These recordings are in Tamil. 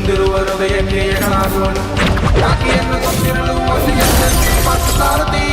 ಮುಂದಿರುವರು ದಯಕ್ಕೆ ಎಡಲಾಗುವನು ಯಾಕೆಯನ್ನು ತಪ್ಪಿರಲು ಒಸಿಯಂತೆ ಮತ್ತು ಸಾರಥಿ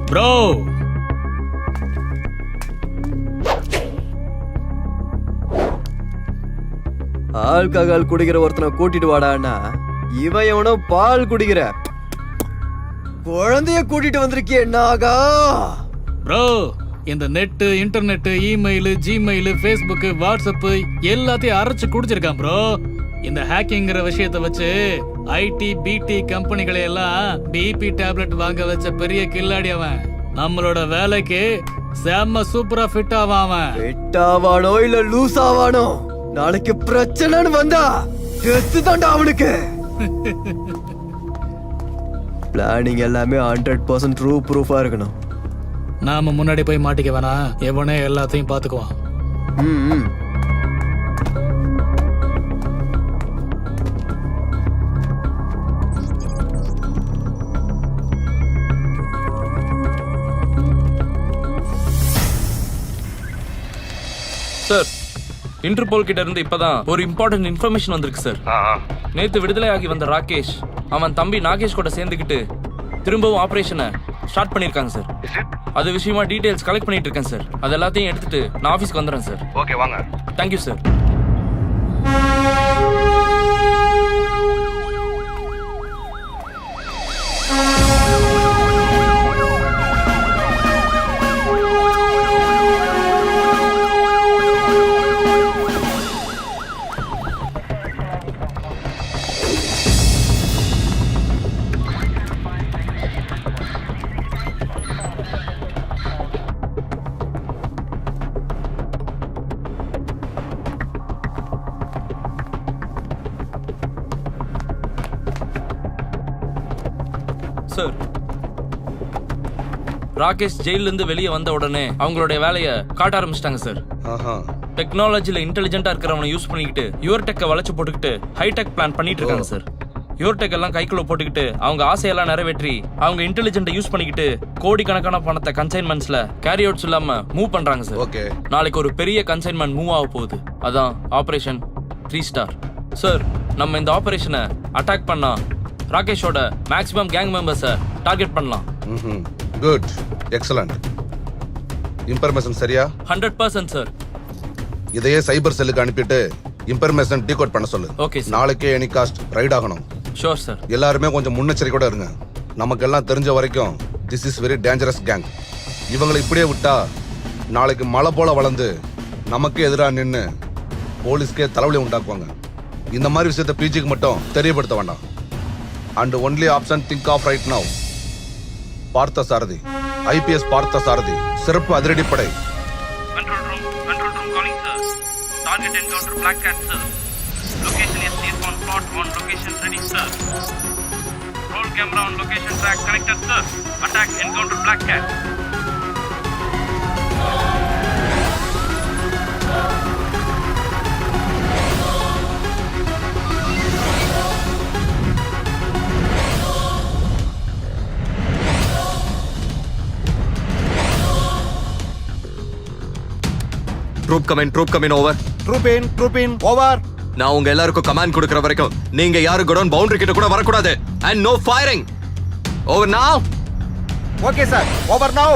ப்ரோ ஆல்கஹால் குடிக்கிற ஒருத்தனை கூட்டிட்டு வாடான்னா இவன் எவனோ பால் குடிக்கிற குழந்தைய கூட்டிட்டு வந்திருக்கிய நாகா. ப்ரோ இந்த net internet email Gmail Facebook WhatsApp எல்லாத்தையும் அரைச்சு குடிச்சிருக்கான் ப்ரோ. இந்த ஹேக்கிங்கிற விஷயத்தை வச்சு ஐடி பிடி கம்பெனிகளை எல்லாம் பிபி டேப்லெட் வாங்க வச்ச பெரிய கில்லாடி அவன். நம்மளோட வேலைக்கு செம்ம சூப்பரா ஃபிட் ஆவான் அவன். ஃபிட் ஆவானோ இல்ல லூஸ் ஆவானோ, நாளைக்கு பிரச்சனைன்னு வந்தா டெத்து தாண்டா அவனுக்கு. பிளானிங் எல்லாமே 100% ட்ரூ ப்ரூஃபா இருக்கணும். நாம முன்னாடி போய் மாட்டிக்க வேணாம், எவனே எல்லாத்தையும் பாத்துக்குவான். சார், இன்டர்போல் கிட்ட இருந்து இப்பதான் ஒரு இம்பார்ட்டன்ட் இன்ஃபர்மேஷன் வந்திருக்கு சார். நேத்து விடுதலை ஆகி வந்த ராகேஷ் அவன் தம்பி நாகேஷ் கூட சேர்ந்துக்கிட்டு திரும்பவும் ஆபரேஷனை ஸ்டார்ட் பண்ணிருக்காங்க சார். அது விஷயமா டீடைல்ஸ் கலெக்ட் பண்ணிட்டு இருக்கேன் சார். அது எல்லாத்தையும் எடுத்துட்டு நான் ஆபீஸ்க்கு வந்துடுறேன் சார். ஓகே வாங்க. Thank you sir. சார், ராகேஷ் ஜெயில இருந்து வெளியே வந்த உடனே அவங்களுடைய வேலையை காட்ட ஆரம்பிச்சிட்டாங்க சார். டெக்னாலஜில இன்டெலிஜென்ட்டா இருக்கிறவனை யூஸ் பண்ணிக்கிட்டு யுவர் டெக்கை வளைச்சு போட்டுக்கிட்டு ஹைடெக் பிளான் பண்ணிட்டு இருக்காங்க சார். யுவர் டெக் எல்லாம் கைக்குள்ள போட்டுக்கிட்டு அவங்க ஆசையெல்லாம் நிறைவேற்றி அவங்க இன்டெலிஜென்ட்டை யூஸ் பண்ணிக்கிட்டு கோடிக்கணக்கான பணத்தை கன்சைன்மெண்ட்ஸ்ல கேரி அவுட்ஸ் இல்லாம மூவ் பண்றாங்க சார். ஓகே, நாளைக்கு ஒரு பெரிய கன்சைன்மெண்ட் மூவ் ஆக போகுது. அதான் ஆபரேஷன் 3 ஸ்டார். சார், நம்ம இந்த ஆபரேஷனை அட்டாக் பண்ணா ராகேஷோட மேக்ஸிமம் கேங் மெம்பர்ஸை டார்கெட் பண்ணலாம். Good, excellent. இன்ஃபர்மேஷன் சரியா? 100% சார். இதையே சைபர் செல்லுக்கு அனுப்பிட்டு இன்ஃபர்மேஷன் டீகோட் பண்ண சொல்லு. Okay sir. நாளைக்கே எனி காஸ்ட் ரைட் ஆகணும். Sure sir. எல்லாருமே கொஞ்சம் முன்னெச்சரிக்கையோட இருங்க. நமக்கெல்லாம் தெரிஞ்ச வரைக்கும் this is very dangerous gang. இவங்களை இப்படியே விட்டா நாளைக்கு மலை போல வளர்ந்து நமக்கு எதிராக நின்று போலீஸ்க்கே தலைவலி உண்டாக்குவாங்க. இந்த மாதிரி விஷயத்தை பிஜிக்கு மட்டும் தெரியப்படுத்த வேண்டாம். And only option think of right now. பார்த்த சாரதி, ஐபிஎஸ் பார்த்த சாரதி, சிறப்பு அதிரடிப்படை. Control room calling, sir. Target encounter Black Cat, sir. Location is T1 plot on location ready, sir. Roll camera on location track connected, sir. Attack encounter Black Cat. Troop come in, over. Troop in, over. நான் உங்க எல்லாருக்கும் கமாண்ட் கொடுக்கிற வரைக்கும் நீங்க யாரு குடோன் பவுண்டரி கிட்ட கூட வரக்கூடாது. And no firing. Over now. Okay, sir. Over now.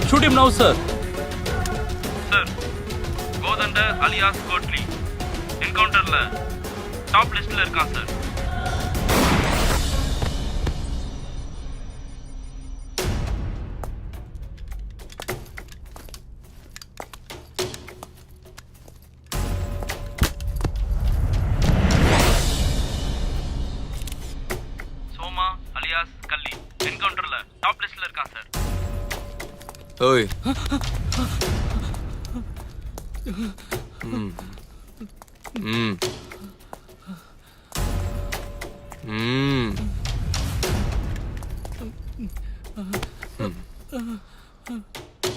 Shoot him now, sir. Sir, go the alias கோட்லி என்கவுண்டர்ல டாப் லிஸ்ட்ல இருக்கான் சார். சோமா அலியாஸ் கல்லி என்கவுண்டர்ல டாப் லிஸ்ட்ல இருக்கான் சார். ஓய்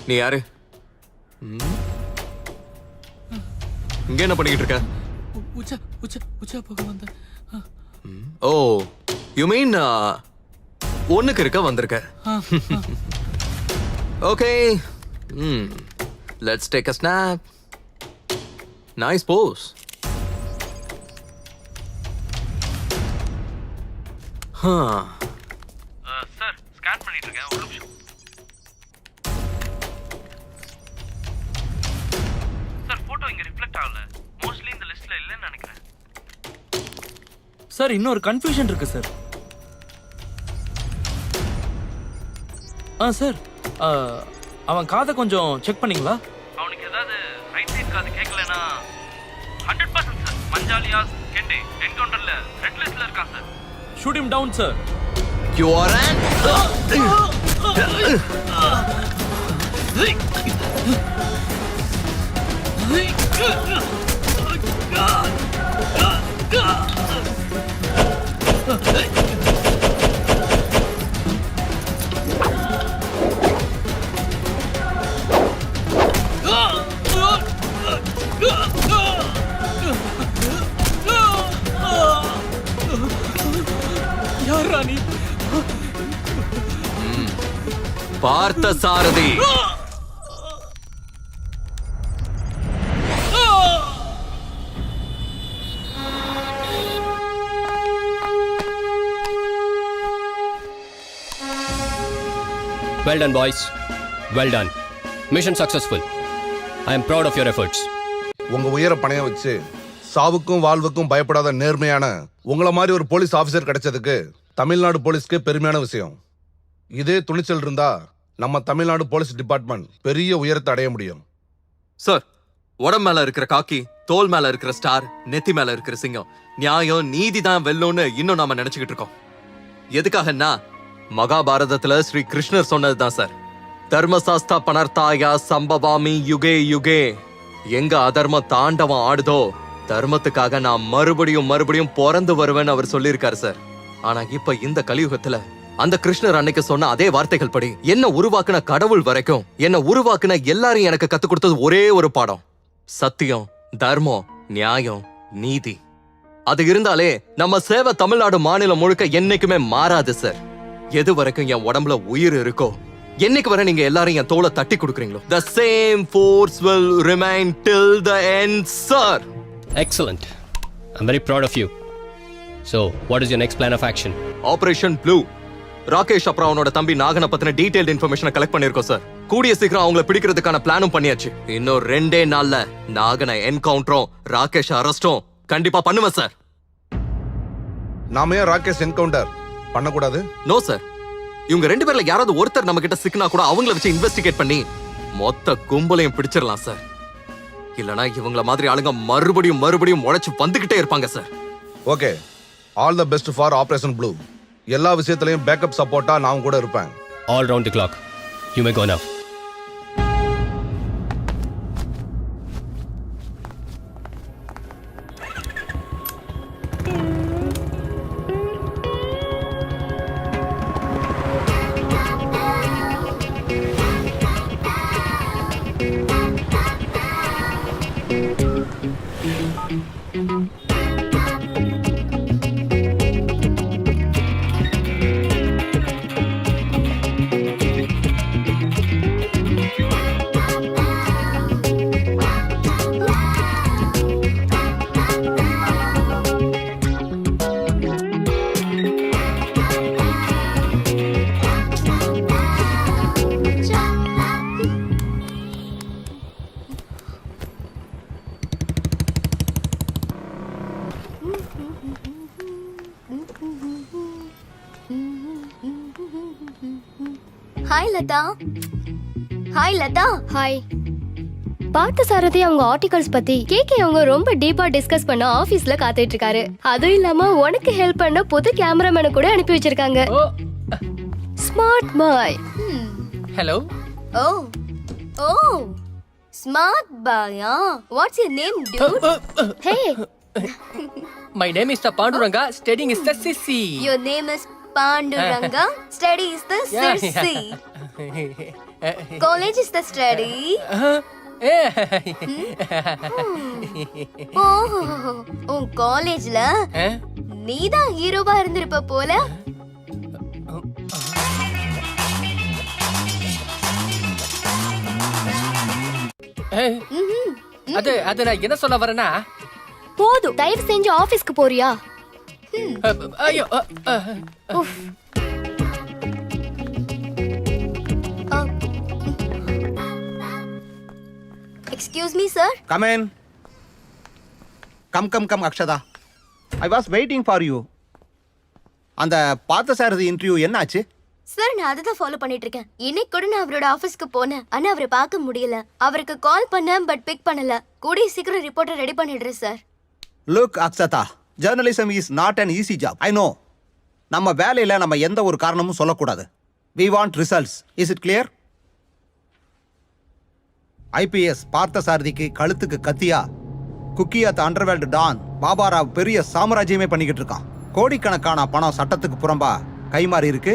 நீ யாரு? இங்க என்ன பண்ணிக்கிட்டு இருக்க? உச்சா உச்சா உச்சா போக வந்தேன். ஓ யூ மீன் ஒண்ணுக்கு இருக்க வந்திருக்க. Okay let's take a snap. Nice pose. Sir scan பண்ணிட்டு இருக்கேன், ஒரு நிமிஷம். சார் போட்டோ இங்க ரிஃப்ளெக்ட் ஆகல, மோஸ்ட்லி இந்த லிஸ்ட்ல இல்லைன்னு நினைக்கிறேன். சார் இன்னொரு கன்ஃபியூஷன் இருக்கு சார். சார் அவன் காதை கொஞ்சம் செக் பண்ணீங்களா? அவனுக்கு ஏதாவது ரைட் சைடு காது கேட்கலனா 100% சார் மஞ்சாலியாஸ் கெண்டே என்கவுண்டர்ல ரெட் லிஸ்ட்ல இருக்கான் sir. Shoot him down sir. You are an யாரா நீ? பார்த்த சாரதி. Well done, boys. Well done. Mission successful. I am proud of your efforts. உங்க உயிரை பணைய வச்சு சாவுக்கும் வாழ்வுக்கும் பயப்படாத நேர்மையான உங்களை மாதிரி ஒரு போலீஸ் ஆபீசர் கிடைச்சதுக்கு தமிழ்நாடு போலீஸ்க்கு பெருமையான விஷயம். இதே துணிச்சல் இருந்தா நம்ம தமிழ்நாடு போலீஸ் டிபார்ட்மெண்ட் பெரிய உயரத்தை அடைய முடியும். சார், உடம்பு மேல இருக்கிற காக்கி, தோல் மேல இருக்கிற ஸ்டார், நெத்தி மேல இருக்கிற சிங்கம், நியாயம் நீதி தான் வெல்லும்னு இன்னும் நாம நினைச்சுக்கிட்டு இருக்கோம். எதுக்காகன்னா மகாபாரதத்துல ஸ்ரீ கிருஷ்ணர் சொன்னதுதான் சார். தர்மசாஸ்தா பனர்த்தாயா சம்பவாமி யுகே யுகே. எங்க அதர்ம தாண்டவம் ஆடுதோ தர்மத்துக்காக நான் மறுபடியும் மறுபடியும் பிறந்து வருவேன்னு அவர் சொல்லியிருக்காரு சார். ஆனா இப்ப இந்த கலியுகத்துல அந்த கிருஷ்ணர் அன்னைக்கு சொன்ன அதே வார்த்தைகள் படி என்ன உருவாக்குன கடவுள் வரைக்கும் என்ன உருவாக்குன எல்லாரையும் எனக்கு கத்து கொடுத்தது ஒரே ஒரு பாடம்: சத்தியம், தர்மம், நியாயம், நீதி. அது இருந்தாலே நம்ம சேவை தமிழ்நாடு மாநிலம் முழுக்க என்னைக்குமே மாறாது சார். எது வரைக்கும் என் உடம்புல உயிர் இருக்கோ, என்னைக்கு வரை நீங்க எல்லாரும் என் தோலை தட்டி கொடுக்குறீங்களோ, the same force will remain till the end, sir. Excellent. I'm very proud of you. So, what is your next plan of action? Operation Blue. Rakesh அப்புறம் அவனோட தம்பி நாகனை பத்தின டீடைல்டு இன்ஃபர்மேஷனை கலெக்ட் பண்ணிருக்கோம் சார். கூடிய சீக்கிரம் அவங்களை பிடிக்கிறதுக்கான பிளானும் பண்ணியாச்சு. இன்னும் 2 நாள்ல நாகனை என்கவுண்டரும் ராகேஷ் அரெஸ்டும் கண்டிப்பா பண்ணுவேன் சார். நாம ஏன் ராகேஷ் என்கவுண்டர் பண்ணக்கூடாது? No sir. இவங்க 2 பேர்ல யாராவது ஒருத்தர் நம்ம கிட்ட சிக்கினா கூட அவங்கள வச்சு இன்வெஸ்டிகேட் பண்ணி மொத்த கும்பலையும் பிடிச்சிடலாம் சார். இல்லனா இவங்கள மாதிரி ஆளுங்க மறுபடியும் மறுபடியும் உழைச்சு வந்துகிட்டே இருப்பாங்க sir. Okay, all the best for operation blue. எல்லா விஷயத்திலையும் பேக்கப் சப்போர்ட்டா நான் கூட இருப்பேன். All round the clock. You may go now. Hi Latha. Hi Latha. Hi. Partha Sarathi அவங்க ஆர்டிகல்ஸ் பத்தி கேக்கே அவங்க ரொம்ப டீப்பா டிஸ்கஸ் பண்ண ஆபீஸ்ல காத்துட்டு இருக்காரு. அதுவும் இல்லாம உனக்கு ஹெல்ப் பண்ண புது கேமராமேனை கூட அனுப்பி வச்சிருக்காங்க. Smart boy. Hello. Oh oh smart பாயா. What's your name dude? Hey, my name is the Panduranga, studying is the சிசி. Your name is Panduranga, study is the Sirsi. College is the study. ஓஹோ, உன் காலேஜ்ல நீதான் ஹீரோவா இருந்திருப்ப போல. அது நான் என்ன சொல்ல வரேன்னா, போதும், தயவு செஞ்சு ஆபீஸ்க்கு போறியா? ஐயோ, excuse me sir. Come in. Come, Akshada. I was waiting for you. அந்த பார்த்த சாரதி இன்டர்வியூ என்னாச்சு? சார், நான் அதை தான் ஃபாலோ பண்ணிட்டு இருக்கேன். இன்னைக்கு கூட நான் அவரோட ஆபீஸ்க்கு போனேன், ஆனா அவரை பார்க்க முடியல. அவருக்கு கால் பண்ணேன், பட் பிக் பண்ணல. கூடிய சீக்கிரம் ரிப்போர்ட்டை ரெடி பண்ணிடுறேன் sir. Look, Akshata, journalism is not an easy job. I know. நம்ம வேலையில நம்ம எந்த ஒரு காரணமும் சொல்லக்கூடாது. We want results. Is it clear? IPS பார்த்த சாரதிக்கு கழுத்துக்கு கத்தியா குக்கியாத் அண்டர்வேல்டு டான் பாபாராவ் பெரிய சாம்ராஜ்யமே பண்ணிக்கிட்டு இருக்கான். கோடிக்கணக்கான பணம் சட்டத்துக்கு புறம்பா கைமாறி இருக்கு.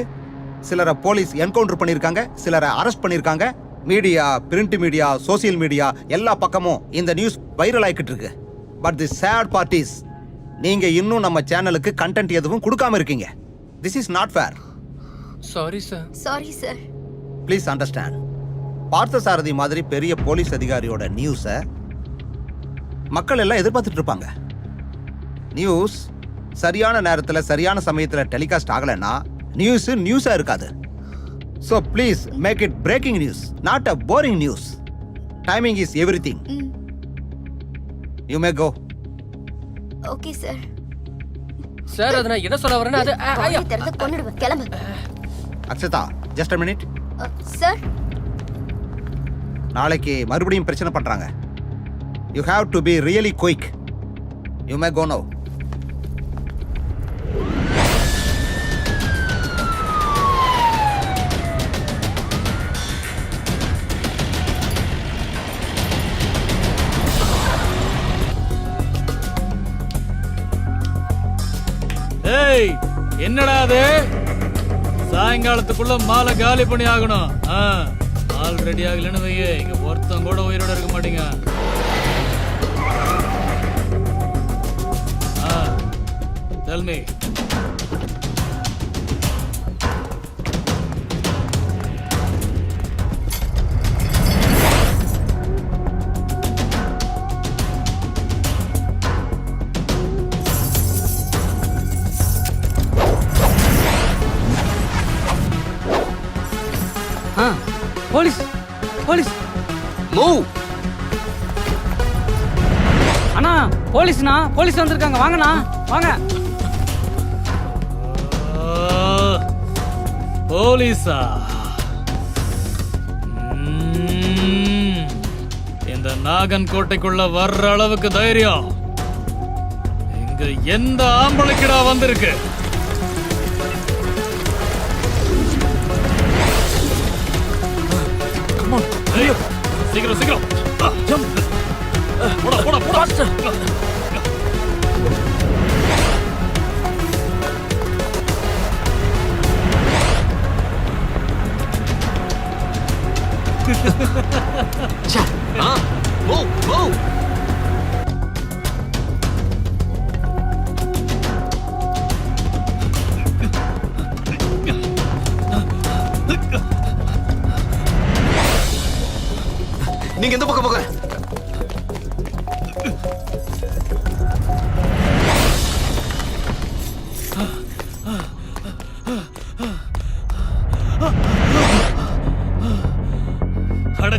சிலரை போலீஸ் என்கவுண்டர் பண்ணியிருக்காங்க, சிலரை அரெஸ்ட் பண்ணியிருக்காங்க. Media, print media, social media எல்லா பக்கமும் இந்த நியூஸ் வைரல் ஆகிக்கிட்டு இருக்கு. பட் தி சேட் பார்ட்டிஸ், நீங்க இன்னும் நம்ம சேனலுக்கு கண்டென்ட் எதுவும் கொடுக்காம இருக்கீங்க. This is not fair. Sorry sir. Sorry sir. Please understand. Partha Sarathi மாதிரி பெரிய போலீஸ் அதிகாரியோட நியூஸை மக்கள் எல்லாம் எதிர்பார்த்துட்டு இருப்பாங்க. நியூஸ் சரியான நேரத்தில் சரியான சமயத்தில் டெலிகாஸ்ட் ஆகலைன்னா நியூஸா இருக்காது. So please make it breaking news, not a boring news. Timing is everything. You may go. Okay sir. Sir, அது நான் என்ன சொல்ல வரேன்னா, அது வாயை திறந்து கொன்னுடுவேன். கிளம்பு. Akshata, just a minute. Sir, நாளைக்கு மறுபடியும் பிரச்சனை பண்றாங்க. You have to be really quick. You may go now. Hey, என்னடா அது? சாயங்காலத்துக்குள்ள மாலை காலி பண்ணி ஆகணும். ஆல் ரெடி ஆகலன்னு வைய, இங்க ஒருத்தன் கூட உயிரோட இருக்க மாட்டீங்க. Tell me. Police police move. அண்ணா, போலீஸ்ண்ணா, போலீஸ் வந்திருக்காங்க. வாங்கண்ணா, வாங்க. போலீஸா? இந்த நாகன் கோட்டைக்குள்ள வர்ற அளவுக்கு தைரியம் இங்க எந்த ஆம்பளைக்குடா வந்திருக்கு? சீக்கிரம் சீக்கிரம் போடா போடா போடா. Move, move. நீங்க எந்த பக்கம் போக? அட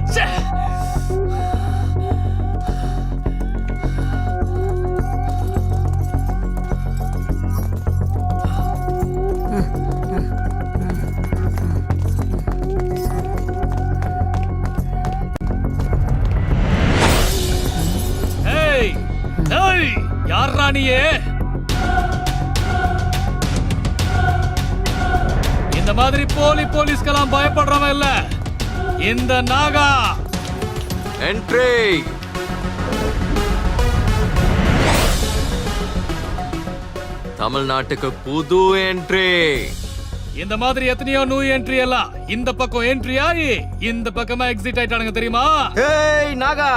மாதிரி போலீஸ்க்கெல்லாம் பயப்படுறவன் இல்ல இந்த நாகா. என்ட்ரி. தமிழ்நாட்டுக்கு புது என்ட்ரி. இந்த மாதிரி எத்தனையோ நியூ என்ட்ரி எல்லாம் இந்த பக்கம் என்ட்ரி ஆகி இந்த பக்கமா எக்ஸிட் ஆயிட்டானுங்க தெரியுமா? ஏய் நாகா,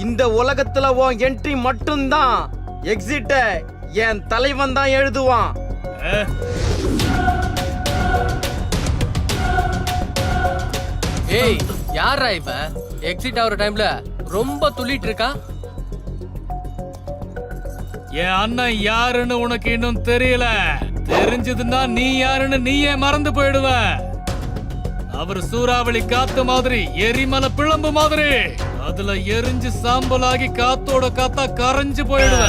இந்த உலகத்துல உன் என்ட்ரி மட்டும்தான், எக்ஸிட்ட என் தலைவன் தான் எழுதுவான். ஏய் யாரா இப்ப எக்ஸிட் ஆகுற டைம்ல ரொம்ப துள்ளிட்டு இருக்கா? என் அண்ணன் யாருன்னு உனக்கு இன்னும் தெரியல. தெரிஞ்சதுன்னா நீ யாருன்னு நீயே மறந்து போயிடுவ. அவர் சூறாவளி காத்து மாதிரி, எரிமலை பிளம்பு மாதிரி, அதுல எரிஞ்சு சாம்பலாகி காத்தோட காத்தா கரைஞ்சு போயிடுவ.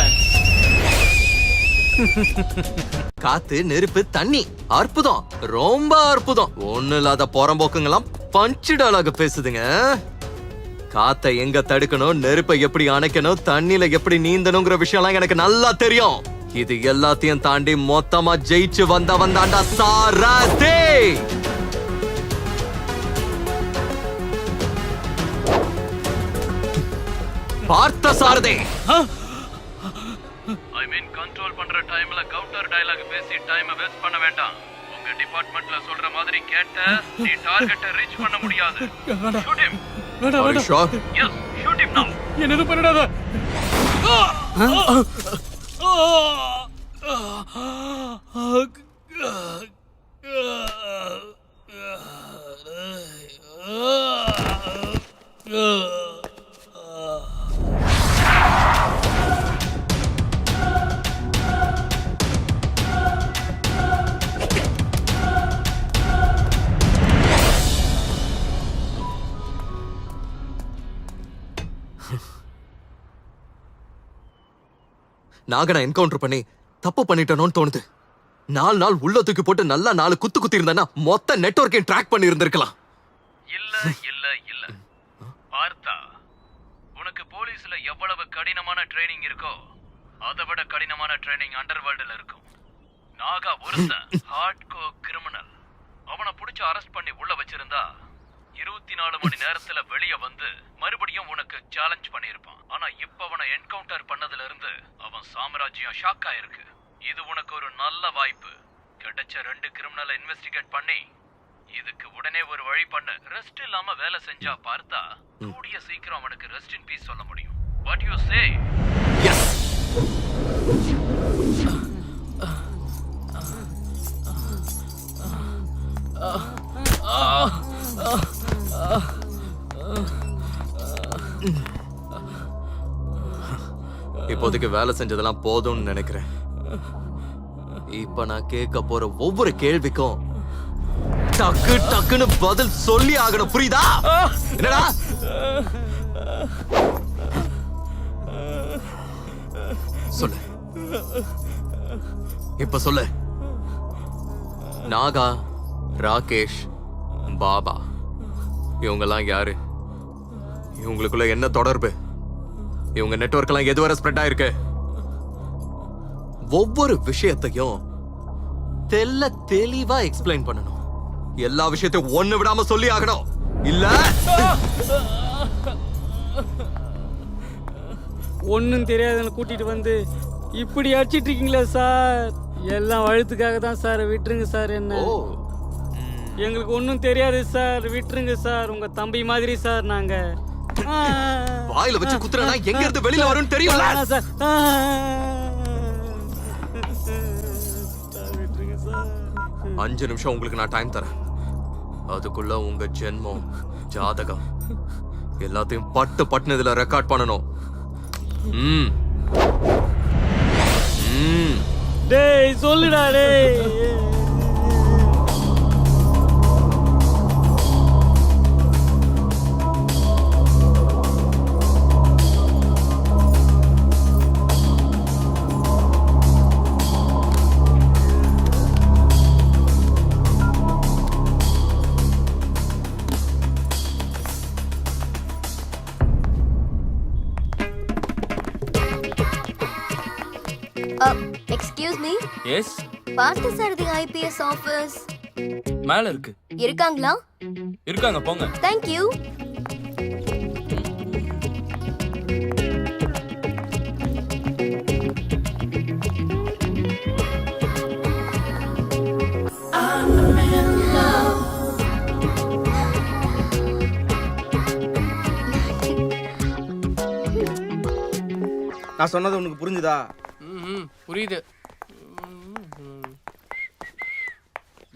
காத்து, நெருப்பு, தண்ணி, அற்புதம், ரொம்ப அற்புதம். ஒண்ணு இல்லாத புறம்போக்குங்கெல்லாம் பஞ்சு டயலாக் பேசுதுங்க. காத்தை எங்க தடுக்கணும், நெருப்பை எப்படி அணைக்கணும், தண்ணில எப்படி நீந்தணுங்கிற விஷயம்லாம் எனக்கு நல்லா தெரியும். இது எல்லாத்தையும் தாண்டி மொத்தமா ஜெயிச்சு வந்தாண்டா சாரதே. பார்த்த சாரதே. கண்ட்ரோல் பண்ற டைம்ல கவுண்டர் டயலாக் பேசி டைம் வேஸ்ட் பண்ண வேண்டாம். உங்க டிபார்ட்மெண்ட்ல சொல்ற மாதிரி கேட்ட நீ டார்கெட்டை ரீச் பண்ண முடியாது. Shoot him. Yes, shoot him now. என்ன பண்ணடாத. நாகனை என்கவுண்டர் பண்ணி தப்பு பண்ணிட்டனோன்னு தோணுது. 4 நாள் உள்ள தூக்கி போட்டு நல்லா 4 குத்தி இருந்தா மொத்த நெட்வொர்க்கையும் ட்ராக் பண்ணி இருந்திருக்கலாம். இல்ல இல்ல இல்ல பார்த்தா, உனக்கு போலீஸ்ல எவ்வளவு கடினமான ட்ரைனிங் இருக்கோ அதை விட கடினமான ட்ரைனிங் அண்டர்வேர்ல்டுல இருக்கும். நாகா ஒருத்தன் ஹார்ட்கோர் கிரிமினல். அவனை பிடிச்சு அரெஸ்ட் பண்ணி உள்ள வச்சிருந்தா 24 மணி நேரத்துல வெளியே வந்து மறுபடியும் உனக்கு சேலஞ்ச் பண்ணிருப்பான். ஆனா இப்ப அவனை என்கவுண்டர் பண்ணதுல இருந்து அவன் சாம்ராஜ்யம் ஷாக் ஆயிருக்கு. இது உனக்கு ஒரு நல்ல வாய்ப்பு. கிடைச்ச 2 கிரிமினலை இன்வெஸ்டிகேட் பண்ணி இதுக்கு உடனே ஒரு வழி பண்ணு. ரெஸ்ட் இல்லாம வேலை செஞ்சா பார்த்தா கூடிய சீக்கிரம் அவனுக்கு ரெஸ்ட் இன் பீஸ் சொல்ல முடியும். What you say? எஸ். இப்போதைக்கு வேலை செஞ்சதெல்லாம் போதும்னு நினைக்கிறேன். இப்ப நான் கேட்க போற ஒவ்வொரு கேள்விக்கும் டக்கு டக்குன்னு பதில் சொல்லி ஆகணும், புரியுதா? என்னடா சொல்லு, இப்ப சொல்லு. நாகா, ராகேஷ், பாபா இவங்கெல்லாம் யாரு? இவங்களுக்குள்ள என்ன தொடர்பு? இவங்க நெட்வொர்க் எல்லாம் எதுவரை ஸ்ப்ரெட் ஆயிருக்கு? ஒவ்வொரு விஷயத்தையும் தெளிவா எக்ஸ்பிளைன் பண்ணணும். எல்லா விஷயத்தையும் ஒண்ணு விடாம சொல்லி ஆகணும். இல்ல ஒன்றும் தெரியாதுன்னு கூட்டிட்டு வந்து இப்படி அடிச்சிட்டு இருக்கீங்களா சார்? எல்லாம் வழுத்துக்காக தான் சார். விட்டுருங்க சார், என்ன எங்களுக்கு ஒன்றும் தெரியாது சார். விட்டுருங்க சார். உங்க தம்பி மாதிரி சார் நாங்க. வாயில வச்சு குத்துறனா எங்க இருந்து வெளியில வரும்னு தெரியும்ல சார். விட்டுருங்க சார். 5 நிமிஷம் உங்களுக்கு நான் டைம் தரேன். அதுக்குள்ள உங்க ஜென்மம், ஜாதகம் எல்லாத்தையும் பட்டுன்னு இதுல ரெக்கார்ட் பண்ணணும். டேய் சொல்லுடா டேய். Excuse me. Yes. Parthasarathy IPS office மேல இருக்கு. இருக்காங்களா? இருக்காங்க, போங்க. Thank you. நான் சொன்னது உனக்கு புரிஞ்சுதா? புரியுது.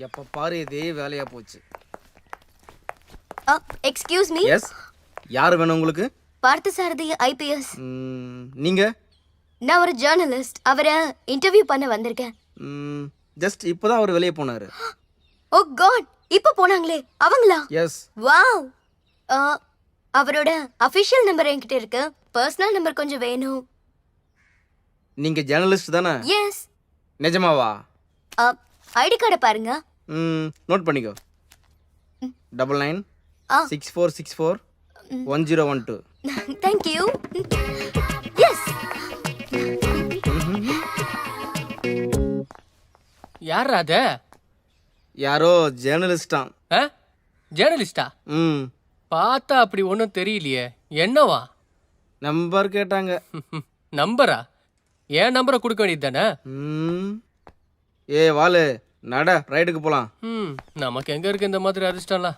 எப்ப பாரு இதே வேலையா போச்சு. Excuse me. எஸ், யார் வேணும் உங்களுக்கு? பார்த்தசாரதி ஐபிஎஸ். நீங்க? நான் ஒரு ஜேர்னலிஸ்ட். அவரை இன்டர்வியூ பண்ண வந்திருக்கேன். ஜஸ்ட் இப்போதான் அவர் வெளியே போனாரு. ஓ காட், இப்போ போனாங்களே அவங்களா? எஸ். வாவ். அவரோட அபிஷியல் நம்பர் என்கிட்ட இருக்கு. பர்சனல் நம்பர் கொஞ்சம் வேணும். நீங்க ஜேர்னலிஸ்ட் தானே? எஸ். நிஜமாவா? ஐடி கார்டை பாருங்க. நோட் பண்ணிக்கோ. 99 6464 1012. Thank you. எஸ். யார் அத? யாரோ ஜேர்னலிஸ்டா. ஜேர்னலிஸ்டா? பார்த்தா அப்படி ஒன்றும் தெரியலையே. என்னவா? நம்பர் கேட்டாங்க. நம்பரா? ஏன் நம்பரை கொடுக்க வேண்டியது தானே? ஏ வாலு, நட ரைடுக்கு போலாம். நமக்கு எங்க இருக்கு இந்த மாதிரி அதிர்ஷ்டம்லாம்?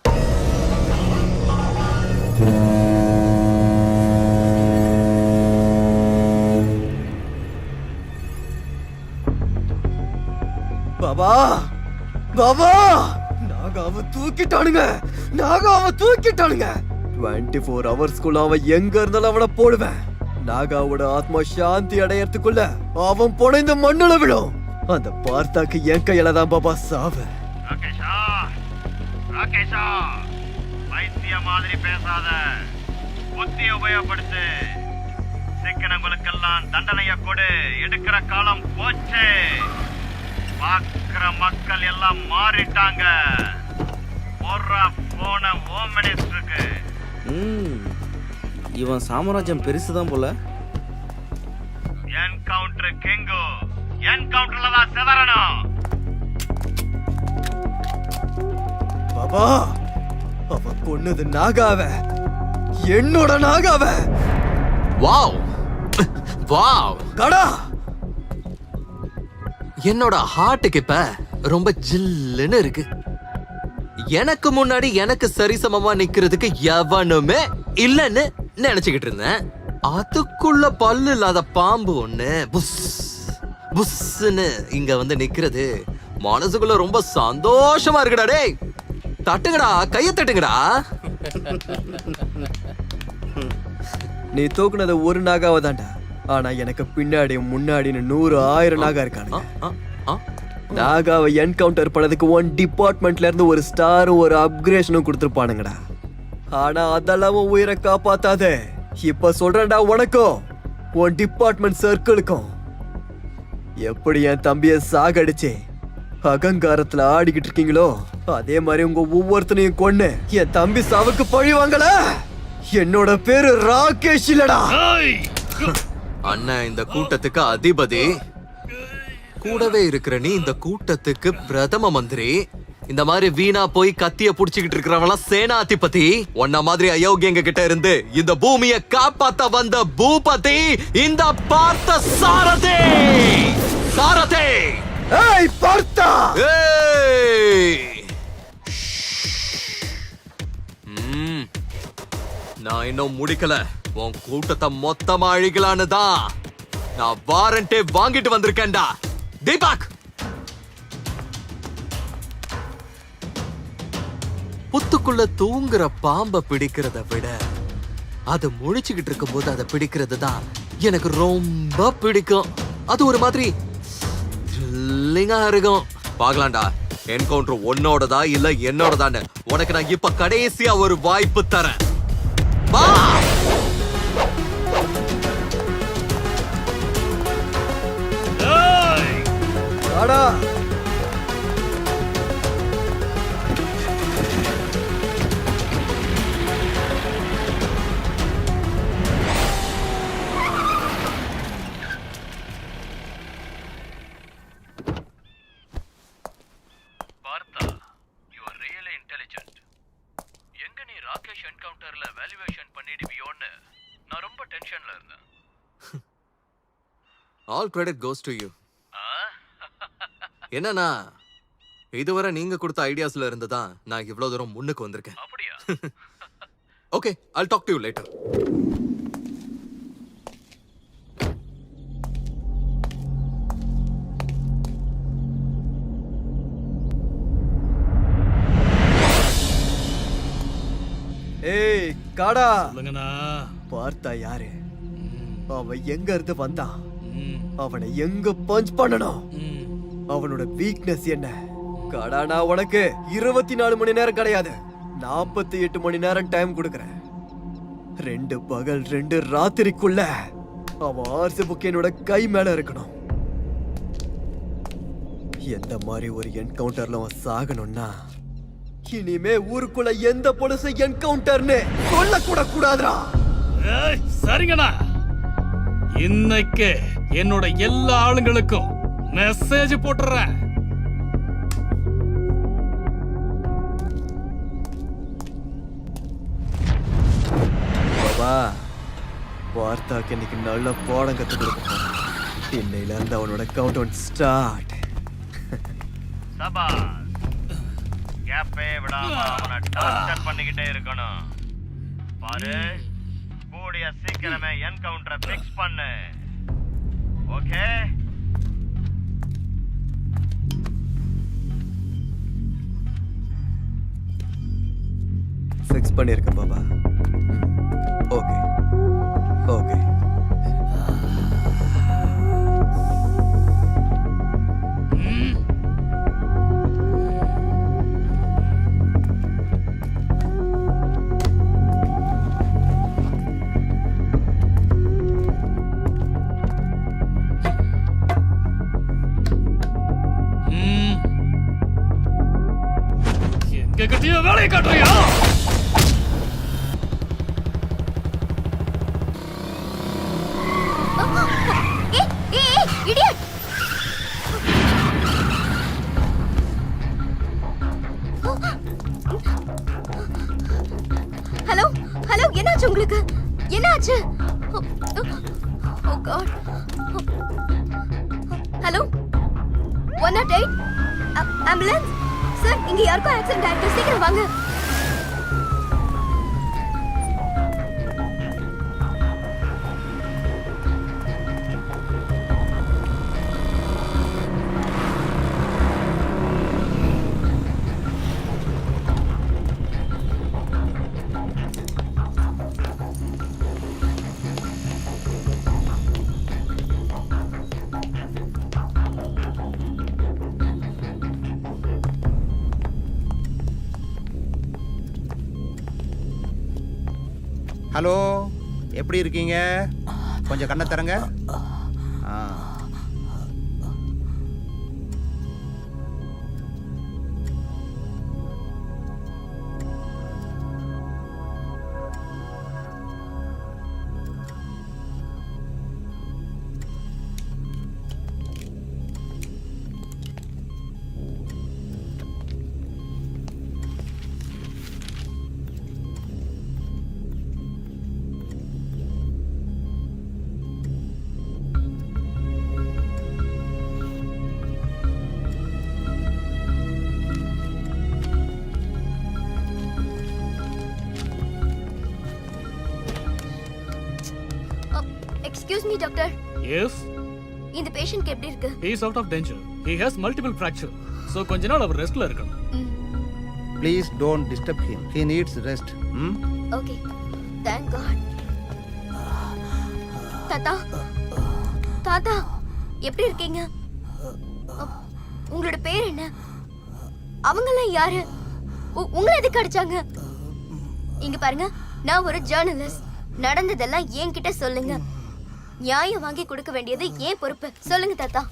பாபா பாபா, நாகாவை தூக்கிட்டானுங்க. 24 ஹவர்ஸ்க்குள்ள அவன் எங்க இருந்தாலும் அவனை போடுவேன். நாகாவோட ஆத்மா சாந்தி அடையறதுக்குள்ள அவன் போன இந்த மண்ணுல விடும். அந்த பார்த்தாக்கு என் கையில தான் பாபா சாவு. ராகேஷா, வைத்திய மாதிரி பேசாத, புத்திய உபயோகப்படுத்து. சிக்கனங்களுக்கெல்லாம் தண்டனைய கொடு. எடுக்கிற காலம் போச்சு. பாக்குற மக்கள் எல்லாம் மாறிட்டாங்க. போன ஹோம் மினிஸ்டருக்கு. இவன் சாம்ராஜ்யம் பெருசுதான் போல. என்கவுண்டர் கிங்கு, என்கவுண்டர்ல தான் செதறணும். பாபா, அவன் கொன்னது நாகாவ, என்னோட நாகாவ. Wow wow. கடா, என்னோட ஹார்ட்டுக்கு இப்ப ரொம்ப ஜில்லுன்னு இருக்கு. எனக்கு முன்னாடி எனக்கு சரிசமமா நிக்கிறதுக்கு எவனுமே இல்லன்னு நினைச்சுக்கிட்டு இருந்தேன். அதுக்குள்ள பல்லு இல்லாத பாம்பு ஒண்ணு புஸ் புஸ்ன்னு இங்க வந்து நிக்கிறது மனசுக்குள்ள ரொம்ப சந்தோஷமா இருக்குடா. டேய் தட்டுங்கடா, கைய தட்டுங்கடா. நீ தூக்குனது ஒரு நாகாவ தான்டா. ஆனா எனக்கு பின்னாடி முன்னாடின்னு 100,000 நாகா இருக்கானுங்க. நாகாவை என்கவுண்டர் பண்ணதுக்கு 1 டிபார்ட்மெண்ட்ல இருந்து ஒரு ஸ்டாரும் ஒரு அப்கிரேஷனும் கொடுத்துருப்பானுங்கடா. ஆனா அதெல்லாம் உயிரை காப்பாத்தாத. இப்ப சொல்றேன்டா, உனக்கும் உன் டிபார்ட்மெண்ட் சர்க்கிளுக்கும். எப்படி என் தம்பிய சாகடிச்சு அகங்காரத்துல ஆடிக்கிட்டு இருக்கீங்களோ, அதே மாதிரி உங்க ஒவ்வொருத்தனையும் கொன்னு என் தம்பி சாவுக்கு பழி வாங்கல. என்னோட பேரு ராகேஷ் இல்லடா. அண்ணன் இந்த கூட்டத்துக்கு அதிபதி, கூடவே இருக்கிற நீ இந்த கூட்டத்துக்கு பிரதம மந்திரி. இந்த மாதிரி வீணா போய் கத்திய புடிச்சுக்கிட்டு இருக்கிறவங்களாம் சேனாதிபதி. ஒன்ன மாதிரி அயோக்கியங்க கிட்ட இருந்து இந்த பூமியை காப்பாத்த வந்த பூபதி இந்த பார்த்த சாரதி. சாரதி, ஏய் பார்த்தா, ஏய் நான் இன்னும் முடிக்கல. உன் கூட்டத்தை மொத்தமா அழிக்கலான்னு தான் நான் வாரண்டே வாங்கிட்டு வந்திருக்கேன்டா. தீபக், புத்துக்குள்ள தூங்குற பாம்பை பிடிக்கிறத விட அது முழிச்சுக்கிட்டு இருக்கும் போது அதை பிடிக்கிறது தான் எனக்கு ரொம்ப பிடிக்கும். அது ஒரு மாதிரி த்ரில்லிங்கா இருக்கும். பாக்கலாம்டா, என்கவுண்டர் உன்னோடதா இல்ல என்னோடதான்னு. உனக்கு நான் இப்ப கடைசியா ஒரு வாய்ப்பு தரேன். வா. வாடா. பார்த்தா, all credit goes to you. என்னன்னா இதுவரை நீங்க கொடுத்த ஐடியாஸ்ல இருந்து தான் நான் இவ்வளவு தூரம் முன்னுக்கு வந்திருக்கேன். அப்படியா? Okay, I'll talk to you later. ஏய் காடா, சொல்லுங்கண்ணா. பார்த்தா யாரு? அவன் எங்க இருந்து வந்தான்? ம், அவனை எங்க பஞ்ச் பண்ணணும்? ம். அவனோட வீக்னஸ் என்ன? காடா, நான் உனக்கு 24 மணி நேரம் கிடையாது, 48 மணி நேரம் டைம் கொடுக்கறேன். 2 பகல் 2 ராத்திரிக்குள்ள அவன் ஆர்சி புக் என்னோட கை மேல இருக்கணும். எந்த மாதிரி ஒரு என்கவுண்டர்ல அவன் சாகணும்னா இனிமே ஊருக்குள்ள எந்த போலீஸ் என்கவுண்டர்னு சொல்ல கூட கூடாதுடா. ஏய், சரிங்கண்ணா. இன்னைக்கு என்னோட எல்லா ஆளுங்களுக்கும் மெசேஜ் போட்டுறேன். பாபா, வார்த்தாக்கு இன்னைக்கு நல்ல பாடம் கத்து கொடுப்போம். இன்னையில இருந்து அவனோட கவுண்ட் டவுன் ஸ்டார்ட். சபாஸ். கேப்பே விடாம அவனை டார்ச்சர் பண்ணிக்கிட்டே இருக்கணும். பாரு, கூடிய சீக்கிரமே என்கவுண்டரை ஃபிக்ஸ் பண்ணு. ஓகே? ஃபிக்ஸ் பண்ணியிருக்கேன் பாபா. Okay okay. ம். எங்க கிட்டயோ வேலையை காட்டுறியா? இடியட்! ஹலோ ஹலோ, என்னாச்சு உங்களுக்கு? என்னாச்சு? ஓ காட். ஹலோ 108 ஆம்புலன்ஸ் சார், இங்க யாருக்கும் ஆக்சிடென்ட் ஆயிருக்கு, சீக்கிரம் வாங்க. ஹலோ, எப்படி இருக்கீங்க? கொஞ்சம் கண்ணை தரங்க. ஆ. எக்ஸ்கியூஸ் மீ டாக்டர், எஸ், இந்த பேஷண்ட்க்கு எப்படி இருக்கு? he is out of danger. He has multiple fracture. So கொஞ்ச நாள் அவர் ரெஸ்ட்ல இருக்கணும். Please don't disturb him. He needs rest. Okay, thank God. தாத்தா தாத்தா, எப்படி இருக்கீங்க? உங்களோட பேர் என்ன? அவங்கெல்லாம் யாரு? உங்களை எதுக்கு அடிச்சாங்க? இங்க பாருங்க, நான் ஒரு ஜேர்னலிஸ்ட். நடந்ததெல்லாம் என்கிட்ட சொல்லுங்க. நியாயம் வாங்கி கொடுக்க வேண்டியது ஏன் பொறுப்பு. சொல்லுங்க தாத்தா.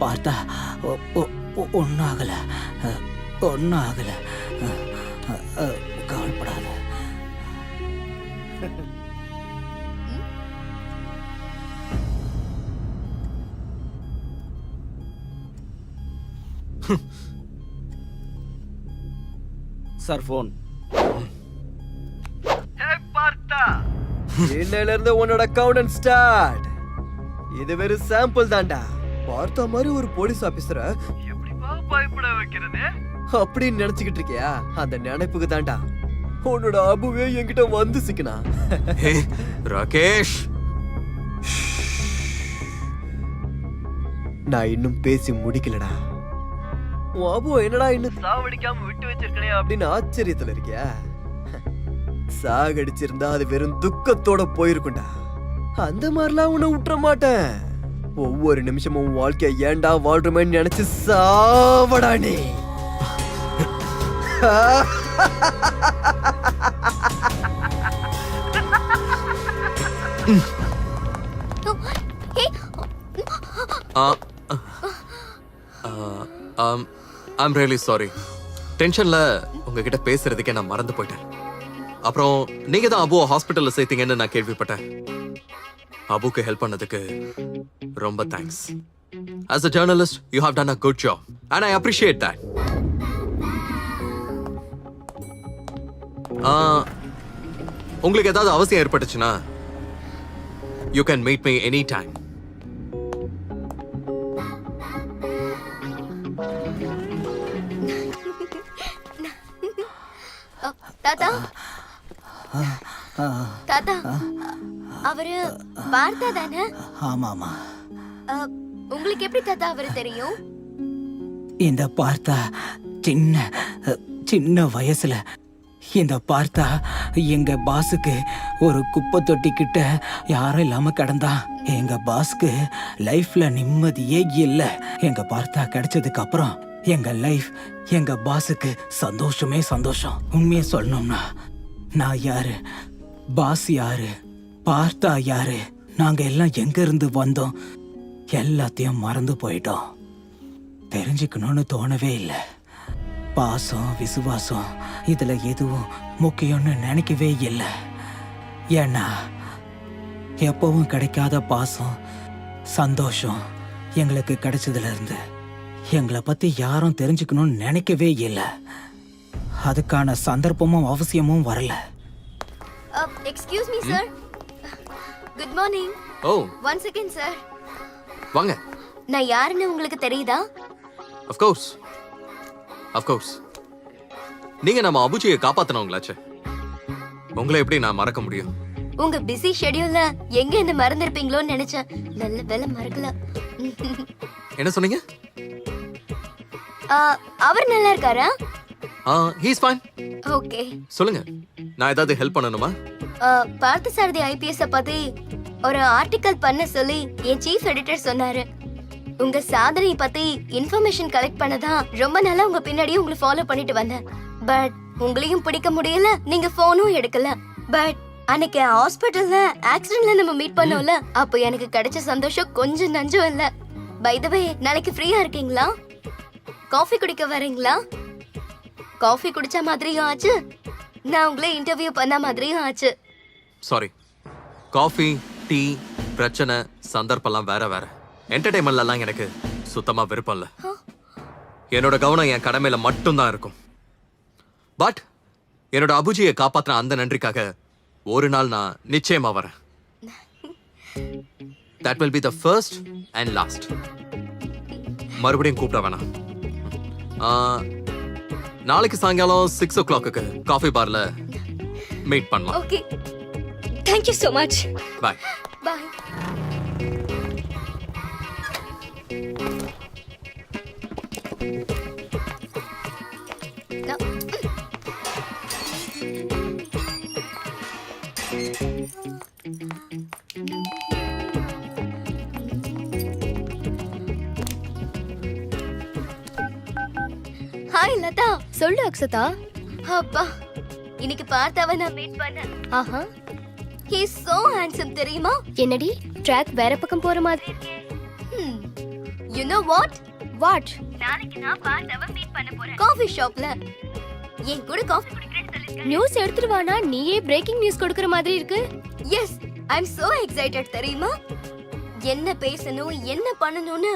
பார்த்தா ஒன்றும் ஆகல, ஒன்றும் ஆகல, கவலைப்படாத. Sir phone. இன்னையில இருந்து உன்னோட அக்கவுண்ட் ஸ்டார்ட். இது வெறும் சாம்பிள் தான்டா. பார்த்த மாதிரி ஒரு போலீஸ் ஆபீசரை எப்படிப்பா பயப்பட வைக்கிறது அப்படின்னு நினைச்சுக்கிட்டு இருக்கியா? அந்த நினைப்புக்கு தான்டா உன்னோட அபுவே என்கிட்ட வந்து சிக்கனா. ஹே ராகேஷ், நான் இன்னும் பேசி முடிக்கலடா. உன் அபு என்னடா இன்னும் சாவடிக்காம விட்டு வச்சிருக்கனே அப்படின்னு ஆச்சரியத்துல இருக்கியா? சாகடிச்சிருந்தா அது வெறும் துக்கத்தோட போயிருக்கும்டா. அந்த மாதிரிலாம் உன்னை விட்டுற மாட்டேன். ஒவ்வொரு நிமிஷமும் வாழ்க்கைய ஏன்டா வாழ்றமேன்னு நினைச்சு சாவடா நீ. I'm really sorry. டென்ஷன்ல உங்ககிட்ட பேசுறதுக்கே நான் மறந்து போயிட்டேன். அப்புறம் நீங்க தான் அபுவை ஹாஸ்பிட்டல்ல சேர்த்தீங்கன்னு நான் கேள்விப்பட்டேன். அபுக்கு ஹெல்ப் பண்ணதுக்கு ரொம்ப thanks. As a journalist, you have done a good job and I appreciate that. உங்களுக்கு ஏதாவது அவசியம் ஏற்பட்டுச்சுன்னா you can meet me anytime. தாத்தா, தாத்தா, அவரு பார்த்தா தானே? ஆமாமா. உங்களுக்கு எப்படி தாத்தா அவரு தெரியும்? இந்த பார்த்தா சின்ன வயசுல இந்த பார்த்தா எங்க பாஸுக்கு ஒரு குப்பை தொட்டி கிட்ட யாரும் இல்லாம கிடந்தான். எங்க பாஸ்க்கு லைஃப்ல நிம்மதியே இல்ல. எங்க பார்த்தா கிடைச்சதுக்கு அப்புறம் எங்க லைஃப், எங்க பாஸுக்கு சந்தோஷமே சந்தோஷம். உண்மையை சொல்லணும்னா நான் யாரு, பாஸ் யாரு, பார்த்தா யாரு, நாங்க எல்லாம் எங்க இருந்து வந்தோம் எல்லாத்தையும் மறந்து போயிட்டோம். தெரிஞ்சுக்கணும்னு தோணவே இல்லை. பாசம், விசுவாசம் இதுல எதுவும் முக்கியம்னு நினைக்கவே இல்லை. ஏன்னா எப்பவும் கிடைக்காத பாசம், சந்தோஷம் எங்களுக்கு கிடைச்சதுல இருந்து எங்களை பத்தி யாரும் தெரிஞ்சுக்கணும்னு நினைக்கவே இல்லை. அதுக்கான சந்தர்ப்பமும் அவசியமும் வரல. Excuse me sir. Good morning. Oh, one second sir. வாங்க. நான் யாருன்னு உங்களுக்கு தெரியுதா? Of course. Of course. நீங்க நம்ம அபுஜியை காப்பாத்தினவங்களாச்சே. உங்களை எப்படி நான் மறக்க முடியும்? உங்க பிஸி ஷெட்யூல்ல எங்க என்ன மறந்துருப்பீங்களோன்னு நினைச்சேன். நல்ல வேலை மறக்கல. என்ன சொன்னீங்க? அவர் நல்லா இருக்காரா? he is fine. ஓகே. சொல்லுங்க, நான் ஏதாவது ஹெல்ப் பண்ணணுமா? பார்த்தசாரதி ஐபிஎஸ் பத்தி ஒரு ஆர்டிக்கல் பண்ண சொல்லி என் சீஃப் எடிட்டர் சொன்னாரு. உங்க சாதனை பத்தி இன்ஃபர்மேஷன் கலெக்ட் பண்ணதான் ரொம்ப நாளா உங்க பின்னாடியே உங்களை ஃபாலோ பண்ணிட்டு வந்தேன். பட் உங்களையும் பிடிக்க முடியல, நீங்க போனும் எடுக்கல. பட் அன்னைக்கு ஹாஸ்பிட்டல்ல ஆக்சிடென்ட்ல நம்ம மீட் பண்ணோம்ல, அப்போ எனக்கு கிடைச்ச சந்தோஷம் கொஞ்சம் நஞ்சம் இல்ல. பை தி வே, நாளைக்கு ஃப்ரீயா இருக்கீங்களா? காஃபி குடிக்க வரீங்களா? காஃபி குடிச்ச மாதிரியும் ஆச்சு, நான் உங்களை இன்டர்வியூ பண்ண மாதிரியும் ஆச்சு. சாரி, காஃபி, டீ, பிரச்சனை, சந்தர்ப்பம்லாம் வேற வேற. என்டர்டைன்மெண்ட்லாம் எனக்கு சுத்தமா விருப்பம் இல்ல. என்னோட கவனம் என் கடமையில மட்டும்தான் இருக்கும். பட் என்னோட அபுஜியை காப்பாத்தின அந்த நன்றிக்காக ஒரு நாள் நான் நிச்சயமா வரேன். That will be the first and last. மறுபடியும் கூப்பிட வேணாம். நாளைக்கு சாயங்காலம் 6 o'clock காஃபி பார்ல மீட் பண்ணலாம். Okay, thank you so much. Bye. Bye. Hi Latha. சொல்லு அக்ஷதா. அப்பா, இன்னைக்கு பார்த்தாவ நான் மீட் பண்ணேன். ஆஹா, he is so handsome தெரியுமா? என்னடி ட்ராக் வேற பக்கம் போற மாதிரி? You know what what? நாளைக்கு நான் பார்த்தாவ மீட் பண்ண போறேன் காஃபி ஷாப்ல. என் கூட காஃபி குடிக்கிறேன்னு சொல்லிருக்கேன். நியூஸ் எடுத்துட்டு வானா, நீயே பிரேக்கிங் நியூஸ் கொடுக்கற மாதிரி இருக்கு. Yes, I am so excited தெரியுமா? என்ன பேசணும் என்ன பண்ணணும்னு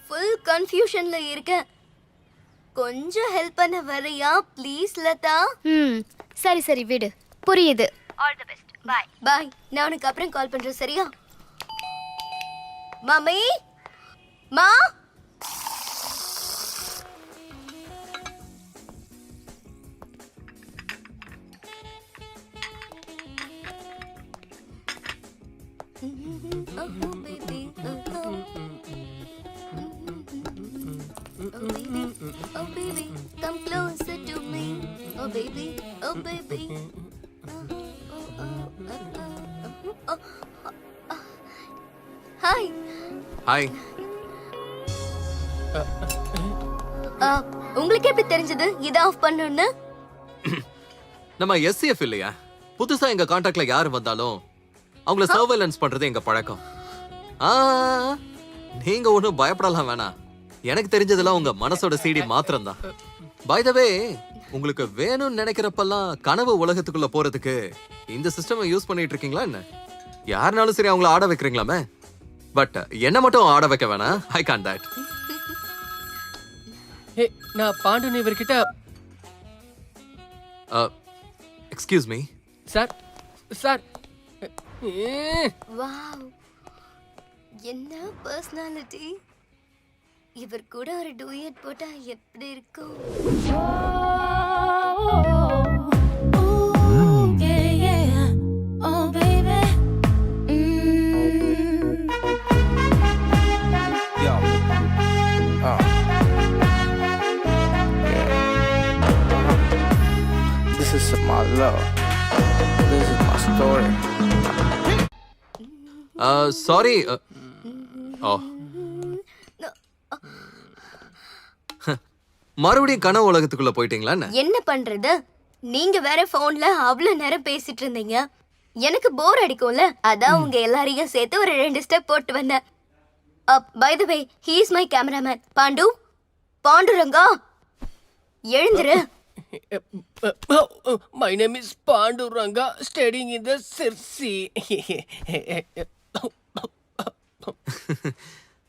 ஃபுல் கன்ஃபியூஷன்ல இருக்கேன். கொஞ்சம் ஹெல்ப் பண்ண வரியா ப்ளீஸ் லதா? சரி சரி விடு, புரியுது. All the best. Bye bye. நான் உனக்கு அப்புறம் கால் பண்றேன் சரியா? மம்மி மா oh baby oh baby come closer to me oh baby hi hi. உங்களுக்கு எப்படி தெரிஞ்சது இதை ஆஃப் பண்ணணும்னு? நம்ம எஸ்சிஎஃப் இல்லையா, புதுசா எங்க கான்டாக்ட்ல யாரு வந்தாலும் அவங்கள சர்வேலன்ஸ் பண்றது எங்க பழக்கம். நீங்க ஒன்றும் பயப்படலாம் வேணாம். எனக்கு தெரிஞ்சதெல்லாம் உங்க மனசோட சிடி மாத்திரம் தான். பை த வே, உங்களுக்கு வேணும்னு நினைக்கிறப்பெல்லாம் கனவு உலகத்துக்குள்ள போறதுக்கு இந்த சிஸ்டம் யூஸ் பண்ணிட்டு இருக்கீங்களா என்ன? யாருனாலும் சரி அவங்கள ஆட வைக்கிறீங்களாமே, பட் என்ன மட்டும் ஆட வைக்க வேணாம். ஐ கான் தட். நான் பாண்டு இவர்கிட்ட excuse me sir sir wow, என்ன பர்சனாலிட்டி. இவர் கூட ஒரு டூயட் போட்டா எப்படி இருக்கும்? This is my love. This is my story. Sorry. Oh, மறுபடியும் கனவு உலகத்துக்குள்ள போயிட்டீங்களா என்ன? என்ன பண்றது, நீங்க வேற போன்ல அவ்வளவு நேரம் பேசிட்டு இருந்தீங்க. எனக்கு போர் அடிக்கும்ல, அதான் உங்க எல்லாரையும் சேர்த்து ஒரு 2 ஸ்டெப் போட்டு வந்தேன். By the way, he is my cameraman Pandu. Panduranga எழுந்துரு. My name is Panduranga, studying in the Sirsi.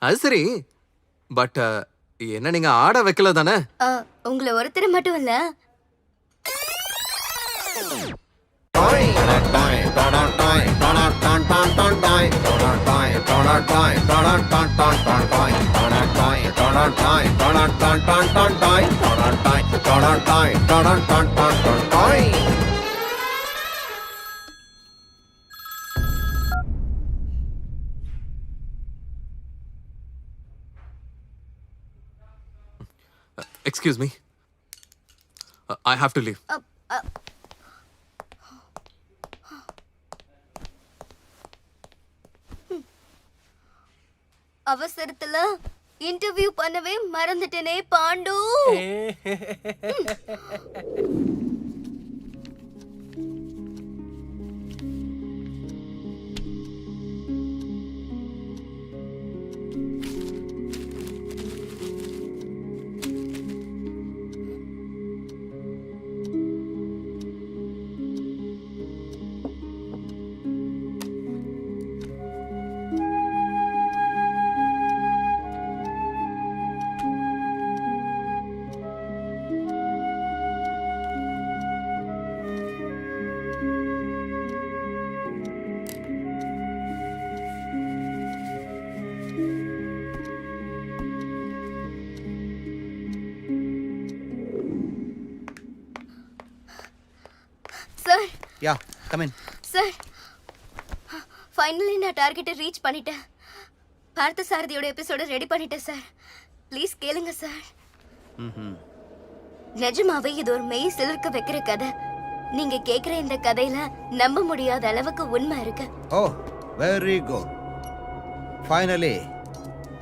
அது சரி, பட் என்ன நீங்க ஆட வைக்கல தானே? உங்களை ஒருத்தர் மட்டும் இல்ல, Excuse me. I have to leave. அவசரத்துல இன்டர்வியூ பண்ணவே மறந்துட்டேனே Pandu. Sir yeah come in. Sir, finally நான் டார்கெட்டை ரீச் பண்ணிட்டேன். பார்த்த சாரதியோட எபிசோட ரெடி பண்ணிட்டேன் சார். ப்ளீஸ் கேளுங்க சார். நிஜமாவே இது ஒரு மெய் சிலிர்க்க வைக்கிற கதை. நீங்க கேக்குற இந்த கதையில நம்ப முடியாத அளவுக்கு உண்மை இருக்கு. Oh very good. Finally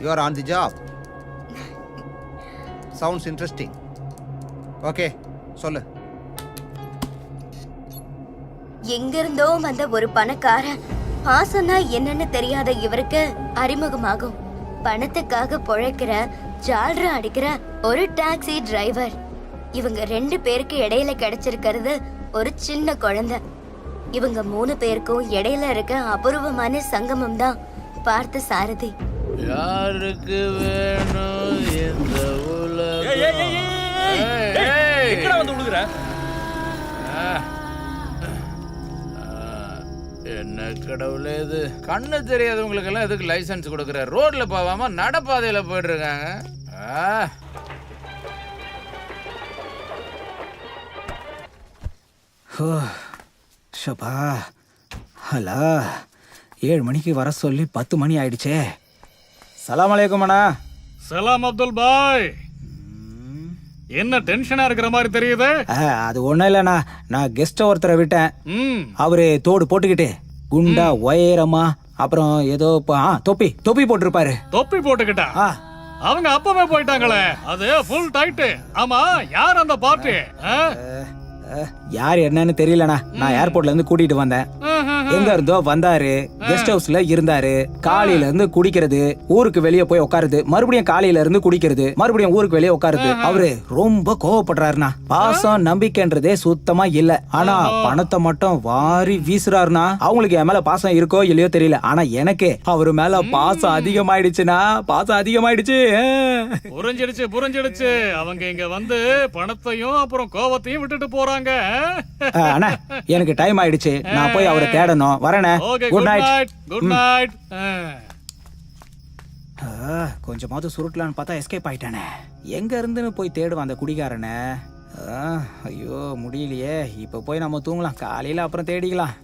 you are on the job. Sounds interesting. Okay சொல்லு. எங்கிருந்தோ வந்த ஒரு பணக்காரன் பாசம்னா என்னன்னு தெரியாத இவருக்கு அறிமுகமாகும். பணத்துக்காக பொழைக்கிற ஜால்ரா அடிக்கிற ஒரு டாக்ஸி டிரைவர். இவங்க 2 பேருக்கு இடையில கிடைச்சிருக்கிறது ஒரு சின்ன குழந்தை. இவங்க 3 பேருக்கும் இடையில இருக்க அபூர்வமான சங்கமம் தான் பார்த்த சாரதி. யாருக்கு வேணும் இந்த உலகம்? வந்து விழுகுற என்ன கடவுளே இது? கண்ணு தெரியாதவங்களுக்கு எல்லாம் எதுக்கு லைசன்ஸ் கொடுக்குற? ரோட்ல போகாம நடப்பாதையில போயிட்டு இருக்காங்க. ஷபா ஹலோ, 7 மணிக்கு வர சொல்லி 10 மணி ஆயிடுச்சே. சலாம் அலைக்கும் அண்ணா. சலாம் அப்துல் பாய். என்ன டென்ஷனா இருக்கிற மாதிரி தெரியுது? அது ஒன்றும் இல்லைண்ணா, நான் கெஸ்ட்டை ஒருத்தரை விட்டேன். அவரு தோடு போட்டுக்கிட்டு குண்டா உயரமா அப்புறம் ஏதோ தொப்பி தொப்பி போட்டிருப்பாரு. தொப்பி போட்டுக்கிட்டா? அவங்க அப்பவே போயிட்டாங்களே, அது ஃபுல் டைட். ஆமா, யார் அந்த பார்ட்டி? யார் என்னன்னு தெரியலண்ணா. நான் ஏர்போர்ட்ல இருந்து கூட்டிட்டு வந்தேன். எங்க இருந்தோ வந்தாரு, கெஸ்ட் ஹவுஸ்ல இருந்தாரு. காலையில இருந்து குடிக்கிறது, ஊருக்கு வெளியே போய் உட்காருது, மறுபடியும் காலையில இருந்து குடிக்கிறது, மறுபடியும் ஊருக்கு வெளியே உட்காருது. அவரு ரொம்ப கோவப்படுறாருண்ணா. பாசம் நம்பிக்கைன்றதே சுத்தமா இல்ல. ஆனா பணத்தை மட்டும் வாரி வீசுறாருனா. அவங்களுக்கு என் மேல பாசம் இருக்கோ இல்லையோ தெரியல, ஆனா எனக்கு அவரு மேல பாசம் அதிகமாயிடுச்சுன்னா. பாசம் அதிகமாயிடுச்சு. புரிஞ்சிடுச்சு. அவங்க இங்க வந்து பணத்தையும் அப்புறம் கோவத்தையும் விட்டுட்டு போறாங்க. அண்ணா, எனக்கு டைம் ஆயிடுச்சு, நான் போய் அவரை தேடணும். வரேனே. Good night. Good night. கொஞ்சமாவது சுருட்டலான்னு பார்த்தா எஸ்கேப் ஆயிட்டானே. எங்க இருந்துன்னு போய் தேடுவான் அந்த குடிகாரனை. ஐயோ முடியலையே. இப்ப போய் நம்ம தூங்கலாம், காலையில அப்புறம் தேடிக்கலாம்.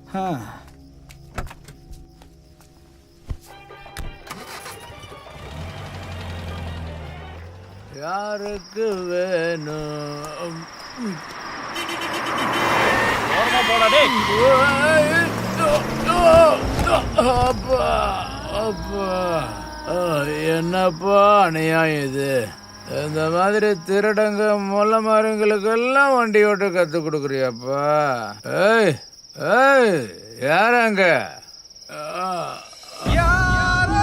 யாருக்கு வேணும்? என்னப்பா அநியாயம் இது? இந்த மாதிரி திருடங்க மொல்ல மாறுங்களுக்கு எல்லாம் வண்டி ஓட்ட கத்து கொடுக்குறியாப்பா? ஏய் ஏய், யாரங்க? யாருங்க?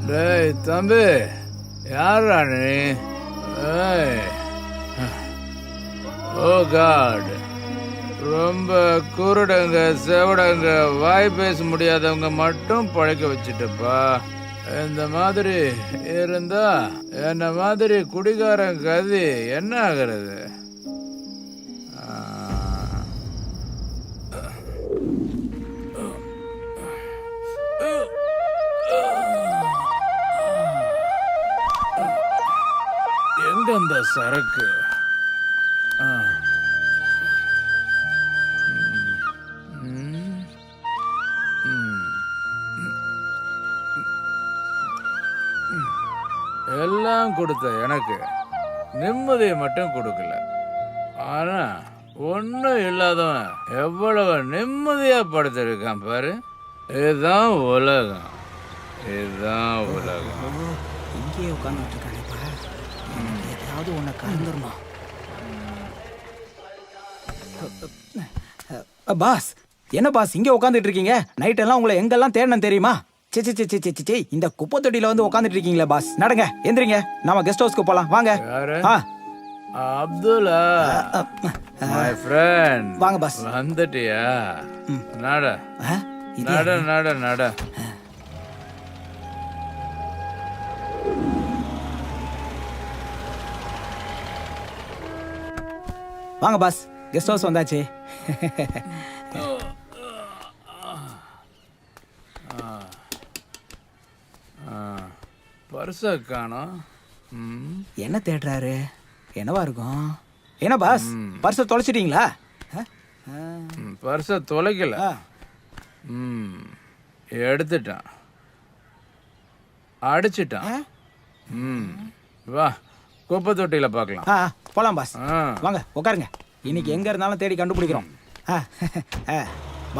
டேய் தம்பி, யாரா நீ? ஓ காட், ரொம்ப குருடங்க செவடங்க வாய் பேச முடியாதவங்க மட்டும் பழைக்க வச்சுட்டுப்பா. இந்த மாதிரி இருந்தா என்ன மாதிரி குடிகாரன் கதி என்ன ஆகிறது? எங்க அந்த சரக்கு? எல்லாம் கொடுத்த எனக்கு நிம்மதியை மட்டும் கொடுக்கல. ஆனா ஒன்னும் இல்லாதவன் எவ்வளவு நிம்மதியா படுத்திருக்கான் பாரு. இதுதான் உலகம், இதுதான் உலகம். இங்கேயே உட்காந்துட்டு இருக்கானேப்பா, ஏதாவது உன்னை கலந்துருமா? பாஸ், என்ன பாஸ் இங்கே உட்காந்துட்டு இருக்கீங்க? நைட் எல்லாம் உங்களை எங்கெல்லாம் தேடணும் தெரியுமா? சி இந்த குப்பை தொட்டியில வந்து உட்காந்துட்டு இருக்கீங்களா பாஸ்? நடங்க, எந்திரிங்க, நாம கெஸ்ட் ஹவுஸ்க்கு போலாம். வாங்க. Abdullah, my friend. வாங்க பாஸ். வந்துட்டியா? நட நட நட நட. வாங்க பாஸ், கெஸ்ட் ஹவுஸ் வந்தாச்சு. பர்ஸ காணோம். என்ன தேடுறாரு? என்னவா இருக்கும்? என்ன பாஸ், பர்ஸ தொலைச்சிட்டீங்களா? பர்ஸ தொலைக்கல, எடுத்துட்டான், அடிச்சிட்டான். வா, குப்பை தொட்டியில பார்க்கலாம். போலாம் பாஸ், வாங்க உட்காருங்க. இன்னைக்கு எங்க இருந்தாலும் தேடி கண்டுபிடிக்கிறோம்.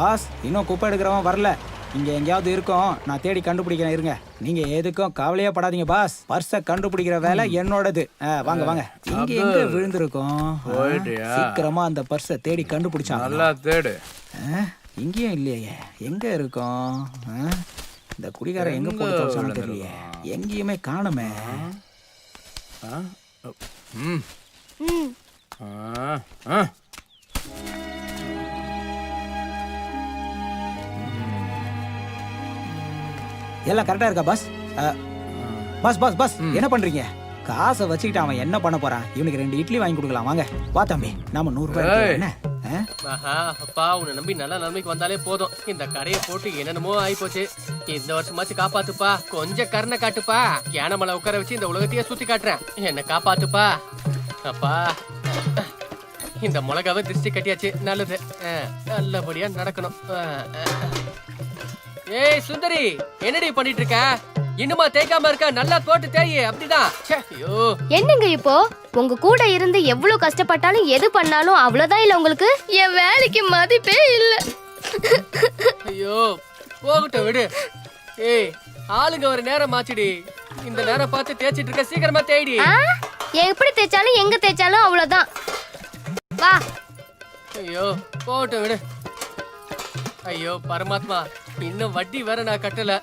பாஸ், இன்னும் குப்பை எடுக்கிறவன் வரல. இங்க எங்கேயாவது இருக்கும், நான் தேடி கண்டுபிடிக்கிறேன் இருங்க. நீங்க எதுக்கும் கவலையே படாதீங்க பாஸ். பர்ஸை கண்டுபிடிக்கிற வேலை என்னோடது. வாங்க வாங்க. இங்க எங்க விழுந்திருக்கும்? சீக்கிரமா அந்த பர்ஸை தேடி கண்டுபிடிச்சா நல்லா தேடு. இங்கேயும் இல்லையே, எங்க இருக்கும்? இந்த குடிகாரன் எங்க போட்டு தொலைச்சானோ தெரியலையே, எங்கேயுமே காணுமே. எல்லாம் கரெக்டா இருக்கா பாஸ்? பாஸ் பாஸ் பாஸ் என்ன பண்றீங்க? காசை வச்சுக்கிட்டு அவன் என்ன பண்ண போறான்? இவனுக்கு 2 இட்லி வாங்கி கொடுக்கலாம் வாங்க. வா தம்பி, நாம 100 ரூபாய் என்ன? அப்பா உன்னை நம்பி நல்ல நிலைமைக்கு வந்தாலே போதும். இந்த கடையை போட்டு என்னென்னமோ ஆயிப்போச்சு. இந்த வருஷமாச்சு காப்பாத்துப்பா. கொஞ்சம் கருணை காட்டுப்பா. யானமலை உட்கார வச்சு இந்த உலகத்தையே சுத்தி காட்டுறேன். என்ன காப்பாத்துப்பா அப்பா. இந்த மிளகாவை திருஷ்டி கட்டியாச்சு. நல்லது, நல்லபடியா நடக்கணும். ஏய் சுந்தரி, என்னடி பண்ணிட்டு இருக்க? இன்னுமா தேய்க்காம இருக்க? நல்லா போட்டு தேய். அப்படிதான். என்னங்க இப்போ உங்க கூட இருந்து எவ்வளவு கஷ்டப்பட்டாலும் எது பண்ணாலும் அவ்வளவுதான் இல்ல உங்களுக்கு? என் வேலைக்கு மதிப்பே இல்ல. ஐயோ போகட்டும் விடு. ஏய் ஆளுங்க ஒரு நேரம் ஆச்சுடி. இந்த நேரம் பார்த்து தேய்ச்சிட்டு இருக்க. சீக்கிரமா தேய்டி. எப்படி தேய்ச்சாலும் எங்க தேய்ச்சாலும் அவ்வளவுதான். வா. ஐயோ போகட்டும் விடு. ஐயோ பரமாத்மா, இன்னும் வட்டி வேற நான் கட்டல.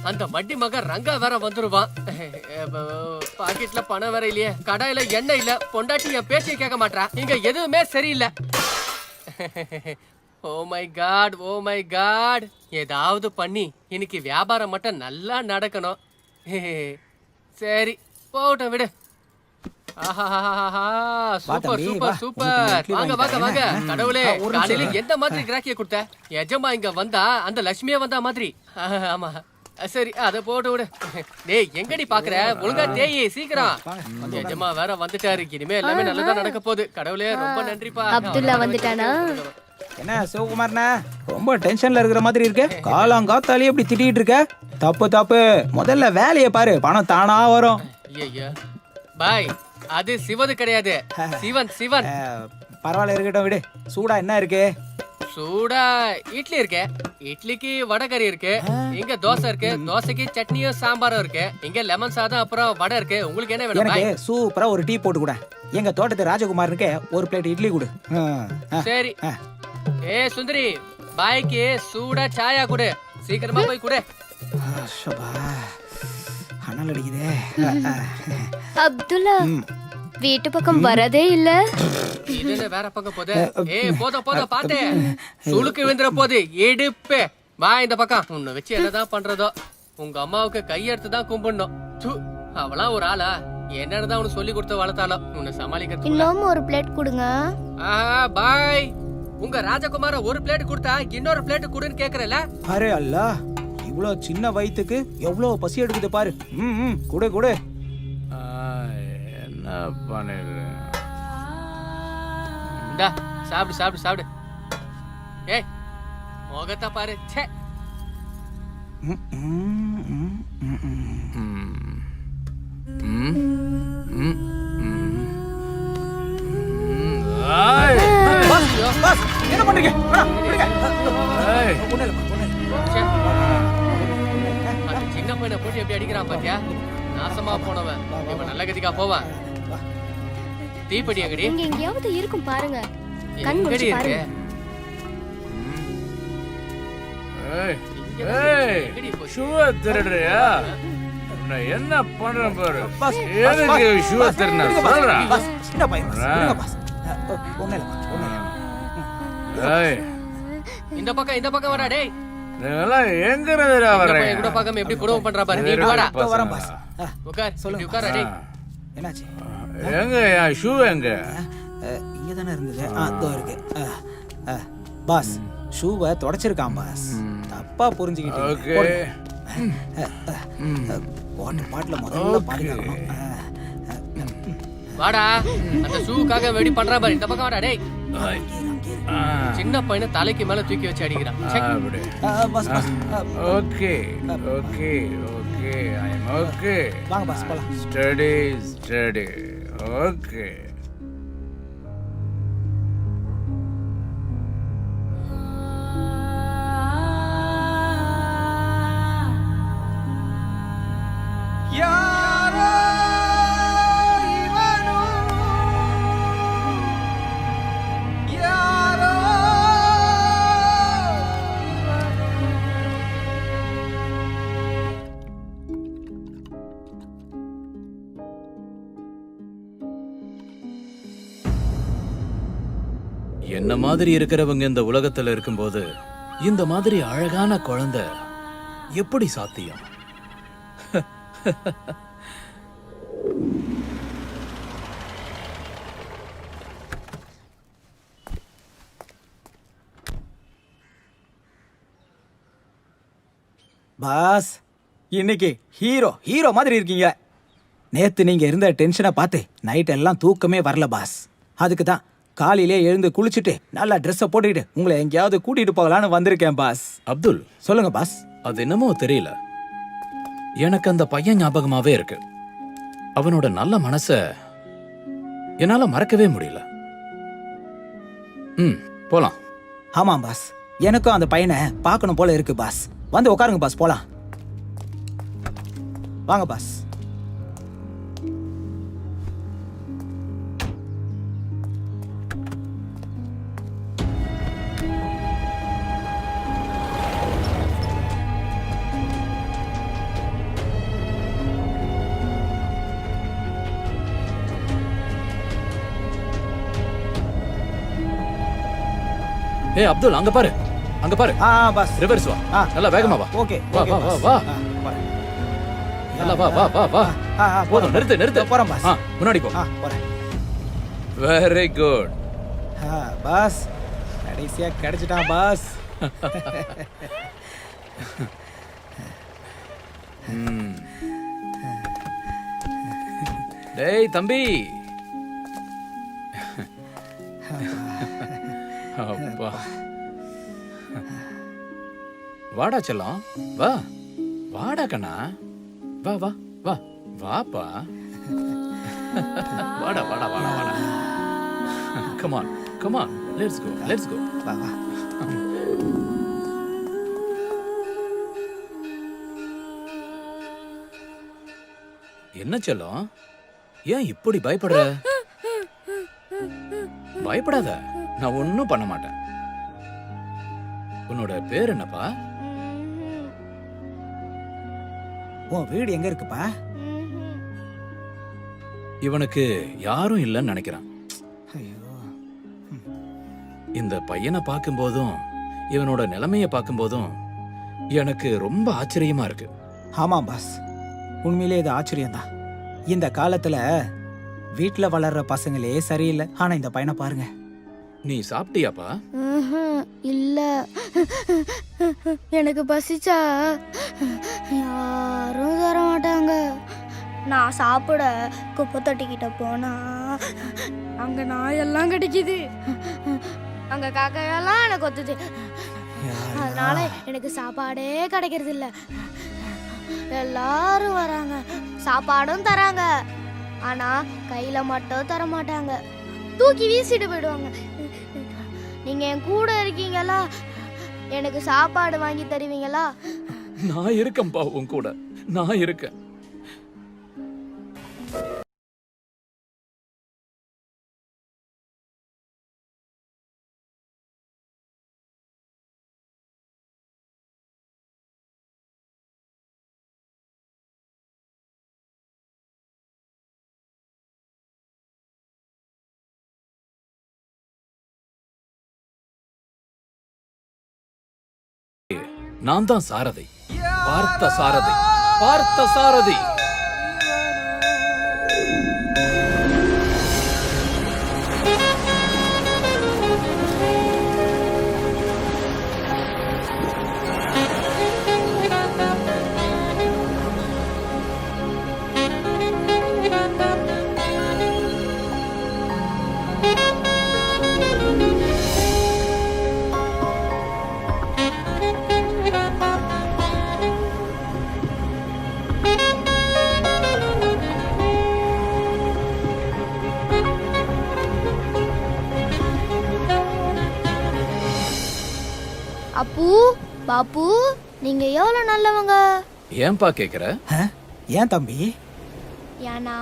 அந்த வட்டி மகன் ரங்கா வேற வந்துருவான். பாக்கெட்ல பணம் வேற இல்லையே, கடாயில எண்ணெய் இல்ல, பொண்டாட்டி என் பேச்சைய கேட்க மாட்டா. இங்க எதுவுமே சரியில்லை. Oh my God, oh my God. ஏதாவது பண்ணி இன்னைக்கு வியாபாரம் மட்டும் நல்லா நடக்கணும். சரி போகட்டும் விடு. Super super super. வாங்க வாங்க வாங்க. கடவுளே, காலையில எந்த மாதிரி கிராக்கிய கொடுத்த? எஜமா இங்க வந்தா அந்த லட்சுமியே வந்தா மாதிரி. ஆமா சரி, அத போட்டு விடு. டேய் எங்கடி பாக்குற? ஒழுங்கா தேய் சீக்கிரம். எஜமா வேற வந்துட்டாரு. இனிமே எல்லாமே நல்லதா நடக்க போகுது. கடவுளே ரொம்ப நன்றிப்பா. அப்துல்லா வந்துட்டானா? என்ன சிவகுமார்ண்ணா, ரொம்ப டென்ஷன்ல இருக்கிற மாதிரி இருக்கு. காலாங்காத்தாலே இப்படி திட்டிட்டு இருக்க? தப்பு தப்பு. முதல்ல வேலையை பாரு, பணம் தானா வரும். ஐயா பாய், அது சிவது கிடையாது, சிவன் சிவன். பரவாயில்ல இருக்கட்டும் விடு. சூடா என்ன இருக்கு? சூடா இட்லி இருக்கு. இட்லிக்கு வடகறி இருக்கு. இங்க தோசை இருக்கு. தோசைக்கு சட்னியும் சாம்பாரும் இருக்கு. இங்க லெமன் சாதம் அப்புறம் வடை இருக்கு. உங்களுக்கு என்ன வேணும்? எனக்கு சூப்பரா ஒரு டீ போட்டு கூட. எங்க தோட்டத்து ராஜகுமாருக்கு ஒரு பிளேட் இட்லி கொடு. சரி. ஏ சுந்தரி, பாய்க்கு சூடா சாயா கொடு. சீக்கிரமா போய் கொடு. அனல் அடிக்குதே. அப்துல்லா வீட்டு பக்கம் வரதே இல்ல. இது வேற பக்கம் போதே. ஏய் போத போத பாத்தே. சுளுக்கு விழுந்துற போது எடுப்பே. வா இந்த பக்கம். உன்னை வச்சு என்னதான் பண்றதோ. உங்க அம்மாவுக்கு கையெடுத்து தான் கும்பிடணும். அவளாம் ஒரு ஆளா? என்னதான் உனக்கு சொல்லி கொடுத்து வளர்த்தாலும் உன்னை சமாளிக்கிறது. இன்னும் ஒரு பிளேட் கொடுங்க. பாய். உங்க ராஜகுமார ஒரு பிளேட் கொடுத்தா இன்னொரு பிளேட் கொடுன்னு கேக்குறல. அரே அல்லா, இவ்வளவு சின்ன வயித்துக்கு எவ்வளவு பசி எடுக்குது பாரு. குடு குடு. என்ன பண்ணிரு? இந்தா சாப்பிடு சாப்பிடு சாப்பிடு. ஏய் முகத்தை பாரு. ச்சே. என்ன பண்றீங்க? சின்ன பையனை போட்டு எப்படி அடிக்கிறான் பாத்தியா? நாசமா போனவன் இவன் நல்ல கதிக்கா போவான். தீப்பெட்டி எங்கடி? இங்க எங்கயாவது இருக்கும் பாருங்க. கண் எங்கடி முடிச்சு இருக்கு? பாருங்க. ஏய் ஷூவை திருடுறியா? நான் என்ன பண்றேன் பாரு. எதுக்கு ஷூவை திருடுன? சொல்றா. சின்ன பையன் இந்த பக்கம் இந்த பக்கம் வரா. டேய் நீங்கெல்லாம் எங்க இருந்துடா வர்றீங்க? கூட பார்க்காம எப்படி குடும்பம் பண்றா பாரு. நீ வாடா. வரேன் பாஸ். உட்கார். சொல்லுங்க. உட்கார். டேய் என்னாச்சு? எங்க என் ஷூ எங்க? இங்க தானே இருந்தது. அதோ இருக்கு. பாஸ் ஷூவை தொடச்சிருக்கான் பாஸ். தப்பா புரிஞ்சுக்கிட்டு. ஓகே. வாட்டர் பாட்டில முதல்ல பாருங்க. வாடா. அந்த ஷூக்காக வெடி பண்றா பாரு. இந்த பக்கம் வாடா. டேய் சின்ன பையனை தலைக்கு மேல தூக்கி வச்சு அடிக்கிறான். Okay okay okay I am okay. வாங்க பாஸ் போலாம். Study study. ஓகே. என்ன மாதிரி இருக்கிறவங்க இந்த உலகத்துல இருக்கும்போது இந்த மாதிரி அழகான குழந்தை எப்படி சாத்தியம்? பாஸ் இன்னைக்கு ஹீரோ மாதிரி இருக்கீங்க. நேத்து நீங்க இருந்த டென்ஷனை பார்த்து நைட் எல்லாம் தூக்கமே வரல பாஸ். அதுக்கு தான் காலையிலே எழுந்து குளிச்சுட்டு நல்லா ட்ரெஸ்ஸை போட்டுக்கிட்டு உங்களை எங்கேயாவது கூட்டிட்டு போகலான்னு வந்திருக்கேன் பாஸ். அப்துல், சொல்லுங்க பாஸ். அது என்னமோ தெரியல, எனக்கு அந்த பையன் ஞாபகமாவே இருக்கு. அவனோட நல்ல மனச என்னால மறக்கவே முடியல. போலாம். ஆமாம் பாஸ், எனக்கும் அந்த பையனை பார்க்கணும் போல இருக்கு பாஸ். வந்து உட்காருங்க பாஸ், போலாம். வாங்க பாஸ். ஏய் அப்துல், அங்க பாரு, அங்க பாரு. பாஸ், ரிவர்ஸ் வா. நல்லா வேகமா வா. ஓகே, வா வா வா வா. நல்லா வா வா வா வா. போதும், நிறுத்து. போறேன் பாஸ். முன்னாடி போ. போறேன். Very good. பாஸ், கடைசியா கிடைச்சிட்டான் பாஸ். டேய் தம்பி. அப்பா, வாடா செல்லம், வா. வாடா கண்ணா, வா வா வா. வாப்பா. வாடா வாடா வாடா வாடா. Come on, come on. Let's go. வா வா. என்ன செல்லம், ஏன் இப்படி பயப்படுற? பயப்படாத, நான் ஒன்னும் பண்ண மாட்டேன். உன்னோட பேர் என்னப்பா? உன் வீடு எங்க இருக்குப்பா? இவனுக்கு யாரும் இல்லைன்னு நினைக்கிறான். இந்த பையனை பார்க்கும்போதும் இவனோட நிலைமைய பார்க்கும்போதும் எனக்கு ரொம்ப ஆச்சரியமா இருக்கு. ஆமாம் பாஸ், உண்மையிலே இது ஆச்சரியம்தான். இந்த காலத்துல வீட்டுல வளர்ற பசங்களே சரியில்லை. ஆனா இந்த பையனை பாருங்க. நீ சாப்பிட்டியாப்பா? இல்ல, எனக்கு பசிச்சா யாரும் தர மாட்டாங்க. நான் சாப்பிட குப்பை தொட்டிக்கிட்ட போனா அங்க நாயெல்லாம் கிடைக்குது, அங்க காக்கையெல்லாம் எனக்கு கொத்துது. அதனால எனக்கு சாப்பாடே கிடைக்கிறது இல்ல. எல்லாரும் வராங்க, சாப்பாடும் தராங்க, ஆனா கையில மட்டும் தர மாட்டாங்க, தூக்கி வீசிட்டு போயிடுவாங்க. நீங்க என் கூட இருக்கீங்களா? எனக்கு சாப்பாடு வாங்கி தருவீங்களா? நான் இருக்கேன்பா, உன் கூட நான் இருக்கேன். நான் தான் சாரதி, பார்த்த சாரதி, பார்த்த சாரதி. அப்பு, பாப்பு, நீங்க எவ்வளவு நல்லவங்க. ஏன்பா கேக்குற? ஏன் தம்பி? ஏன்னா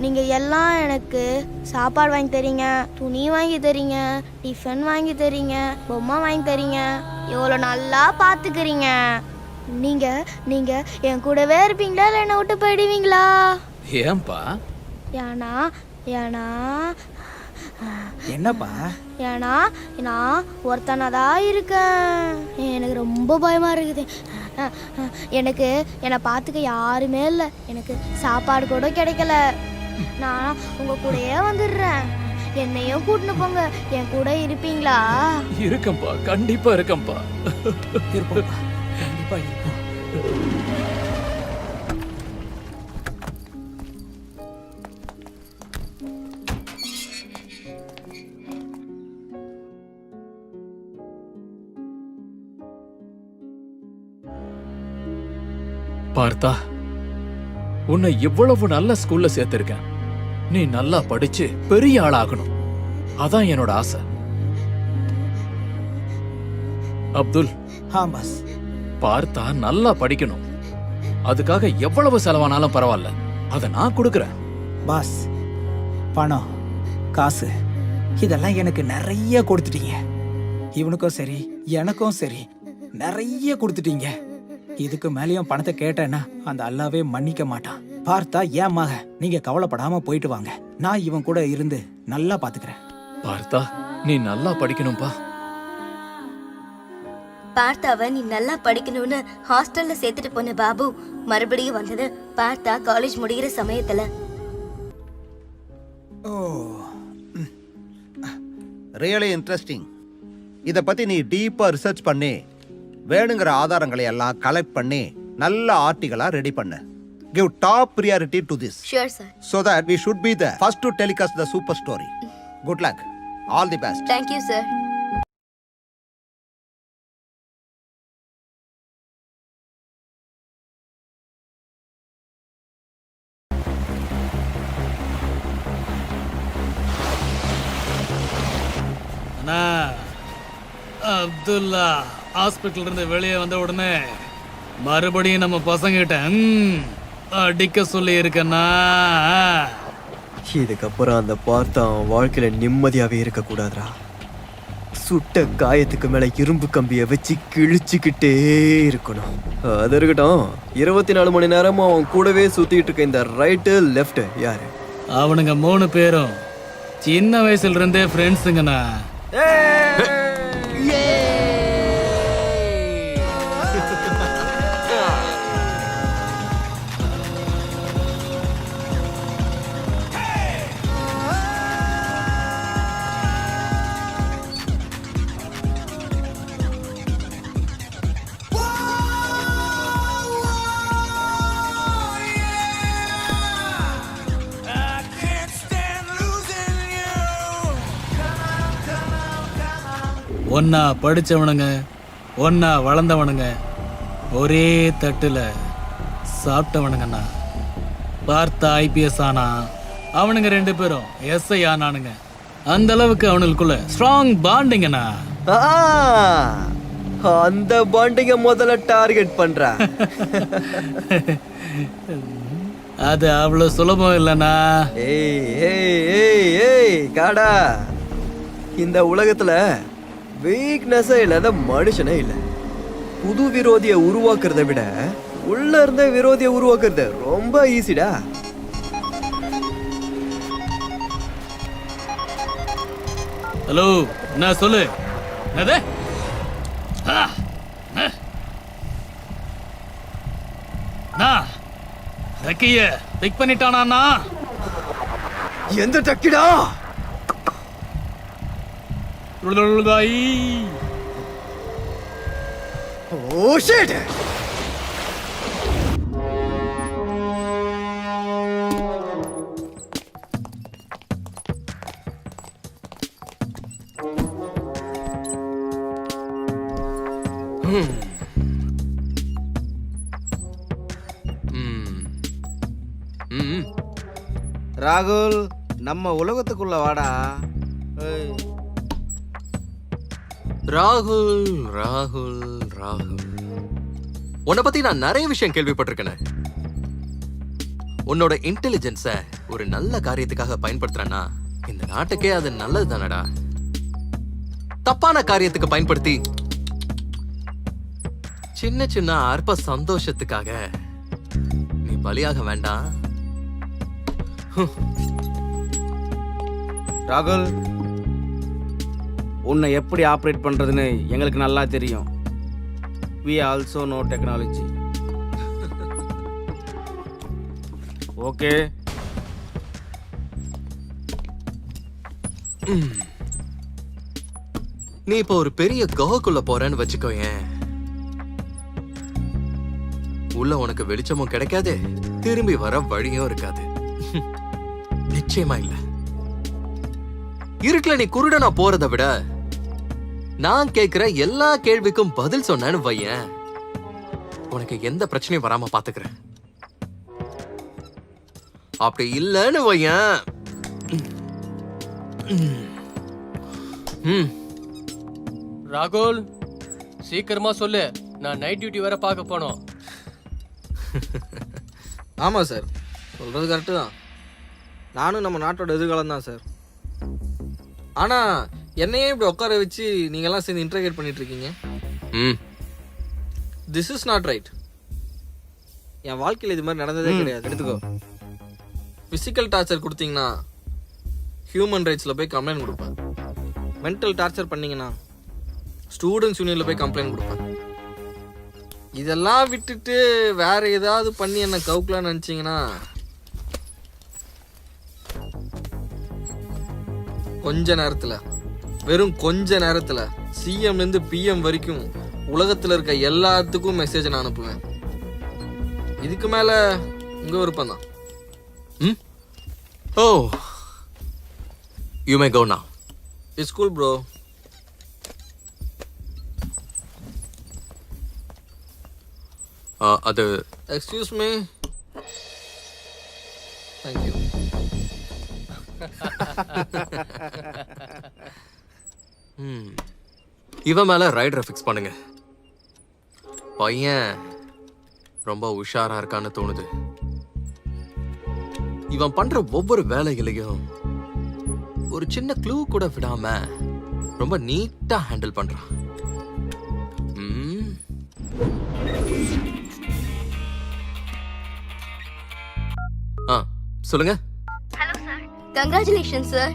நீங்க எல்லாம் எனக்கு சாப்பாடு வாங்கி தரீங்க, துணி வாங்கி தரீங்க, டிஃபன் வாங்கி தரீங்க, பொம்மை வாங்கி தரீங்க, எவ்வளோ நல்லா பார்த்துக்கிறீங்க. நீங்க நீங்க என் கூடவே இருப்பீங்களா இல்லை என்னை விட்டு போயிடுவீங்களா? ஏன்பா? ஏன்னா என்னப்பா? ஏன்னா நான் ஒருத்தனதான் இருக்கேன். எனக்கு ரொம்ப பயமா இருக்குது. எனக்கு என்னை பார்த்துக்க யாருமே இல்லை. எனக்கு சாப்பாடு கூட கிடைக்கல. நான் உங்க கூடயே வந்துடுறேன். என்னையும் கூட்டின்னு போங்க. என் கூட இருப்பீங்களா? இருக்கம்பா, கண்டிப்பா இருக்கம்பா. இருப்போம்ப்பா, கண்டிப்பா இருப்போம். பார்த்தா, உன்னை இவ்வளவு நல்ல ஸ்கூல்ல சேர்த்திருக்கேன். நீ நல்லா படிச்சு பெரிய ஆளாகணும், அதான் என்னோட ஆசை. அப்துல், பாஸ். பார்த்தா நல்லா படிக்கணும். அதுக்காக எவ்வளவு செலவானாலும் பரவாயில்ல, அதை நான் கொடுக்கறேன். பாஸ், பணம், காசு இதெல்லாம் எனக்கு நிறைய கொடுத்துட்டீங்க. இவனுக்கும் சரி எனக்கும் சரி நிறைய கொடுத்துட்டீங்க. இதுக்கு மேலேயும் பணத்தை கேட்டேன்னா அந்த அல்லாவே மன்னிக்க மாட்டான். பார்த்தா ஏன் மக, நீங்க கவலைப்படாம போயிட்டு வாங்க. நான் இவன் கூட இருந்து நல்லா பாத்துக்கிறேன். பார்த்தா, நீ நல்லா படிக்கணும்பா. பார்த்தாவ நீ நல்லா படிக்கணும்னு ஹாஸ்டல்ல சேர்த்துட்டு போன பாபு மறுபடியும் வந்தது பார்த்தா காலேஜ் முடிகிற சமயத்துல. Really interesting. இதை பத்தி நீ டீப்பா ரிசர்ச் பண்ணி வேணுங்கிற ஆதாரங்களை எல்லாம் கலெக்ட் பண்ணி நல்ல ஆர்டிகலா ரெடி பண்ணு. Give top priority to this. Sure, sir. So that we should be the first to telecast the super story. Good luck. All the best. Thank you, sir. அண்ணா, அப்துல்லா ஹாஸ்பிட்டல் இருந்து வெளியே வந்த உடனே மறுபடியும் நம்ம பசங்கிட்ட அடிக்க சொல்லி இருக்கண்ணா. இதுக்கப்புறம் அந்த பார்த்தா வாழ்க்கையில நிம்மதியாவே இருக்க கூடாதுடா. சுட்ட காயத்துக்கு மேல இரும்பு கம்பிய வச்சு கிழிச்சுக்கிட்டே இருக்கணும். அது இருக்கட்டும், 24 மணி நேரமும் அவன் கூடவே சுத்திட்டு இருக்க இந்த ரைட்டு லெஃப்ட் யாரு? அவனுங்க 3 பேரும் சின்ன வயசுல இருந்தே ஃப்ரெண்ட்ஸுங்கண்ணா. ஒன்னா படிச்சவனுங்க, ஒன்னா வளர்ந்தவனுங்க, ஒரே தட்டுல சாப்பிட்டவனுங்கண்ணா. பார்த்தா ஐபிஎஸ் ஆனா, அவனுங்க 2 பேரும் எஸ்ஐ ஆனானுங்க. அந்த அளவுக்கு அவனுக்குள்ள ஸ்ட்ராங் பாண்டிங்கண்ணா. அந்த பாண்டிங்க முதல்ல டார்கெட் பண்றா. அது அவ்வளவு சுலபம் இல்லைண்ணா. ஏய் ஏய் ஏய் ஏய் காடா, இந்த உலகத்துல வீக்னஸே இல்லாத மனுஷனே இல்லை. புது விரோதியை உருவாக்குறத விட உள்ள இருந்த விரோதியை உருவாக்குறது ரொம்ப ஈஸிடா. ஹலோ, நான் சொல்லு. என்னது? டக்கிய பிக் பண்ணிட்டானா? எந்த டக்கிடா? Oh shit! ராகுல், நம்ம உலகத்துக்குள்ள வாடா. ராகுல் ராகுல் ராகுல், உன்னை பத்தி நான் நிறைய விஷயம் கேள்விப்பட்டிருக்கேன். உன்னோட இன்டெலிஜென்ஸ ஒரு நல்ல காரியத்துக்காக பயன்படுத்துறேன்னா இந்த நாட்டுக்கே அது நல்லது தானடா. தப்பான காரியத்துக்கு பயன்படுத்தி சின்ன சின்ன அற்ப சந்தோஷத்துக்காக நீ பலியாக வேண்டாம். ராகுல், உன்னை எப்படி ஆப்ரேட் பண்றதுன்னு எங்களுக்கு நல்லா தெரியும். we also know technology. Okay. நீ இப்போ ஒரு பெரிய குகைக்குள்ள போறேன்னு வச்சுக்கோயேன். உள்ள உனக்கு வெளிச்சமும் கிடைக்காது, திரும்பி வர வழியும் இருக்காது. நிச்சயமா இல்ல. இருட்டுல நீ குருடனா போறதை விட நான் கேக்குற எல்லா கேள்விக்கும் பதில் சொன்னேன்னு வையேன், உனக்கு எந்த பிரச்சனையும் வராம பாத்துக்கிறேன். அப்படி இல்லைன்னு வையேன், ராகுல், சீக்கிரமா சொல்லு, நான் நைட் டியூட்டி வேற பார்க்க போனோம். ஆமாம் சார், சொல்கிறது கரெக்டு தான். நானும் நம்ம நாட்டோட எதிர்காலம் தான் சார். ஆனால் என்னையே இப்படி உட்கார வச்சு நீங்கள்லாம் சேர்ந்து இன்டர்கேட் பண்ணிட்டு இருக்கீங்க. This is not right. என் வாழ்க்கையில் இது மாதிரி நடந்ததே கிடையாது. எடுத்துக்கோ. ஃபிசிக்கல் டார்ச்சர் கொடுத்தீங்கன்னா ஹியூமன் ரைட்ஸில் போய் கம்ப்ளைண்ட் கொடுப்பேன். மென்டல் டார்ச்சர் பண்ணீங்கன்னா ஸ்டூடெண்ட்ஸ் யூனியனில் போய் கம்ப்ளைண்ட் கொடுப்பேன். இதெல்லாம் விட்டுட்டு வேற ஏதாவது பண்ணி என்ன கவுக்கலான்னு நினச்சிங்கன்னா கொஞ்ச நேரத்தில், வெறும் கொஞ்ச நேரத்தில் சிஎம்லேருந்து பிஎம் வரைக்கும் உலகத்தில் இருக்க எல்லாத்துக்கும் மெசேஜ் நான் அனுப்புவேன். இதுக்கு மேலே உங்கள் விருப்பம் தான். ஓ, யூ மே கோ நவ. It's cool bro. அது எக்ஸ்கியூஸ் மீ. தேங்க்யூ. இவன் மேல ரைடரை ஃபிக்ஸ் பண்ணுங்க. பையன் ரொம்ப உஷாரா இருக்கான்னு தோணுது. இவன் பண்ற ஒவ்வொரு வேலைகளையும் ஒரு சின்ன க்ளூ கூட விடாம ரொம்ப நீட்டா ஹேண்டில் பண்றான். சொல்லுங்க. Hello sir, congratulations sir.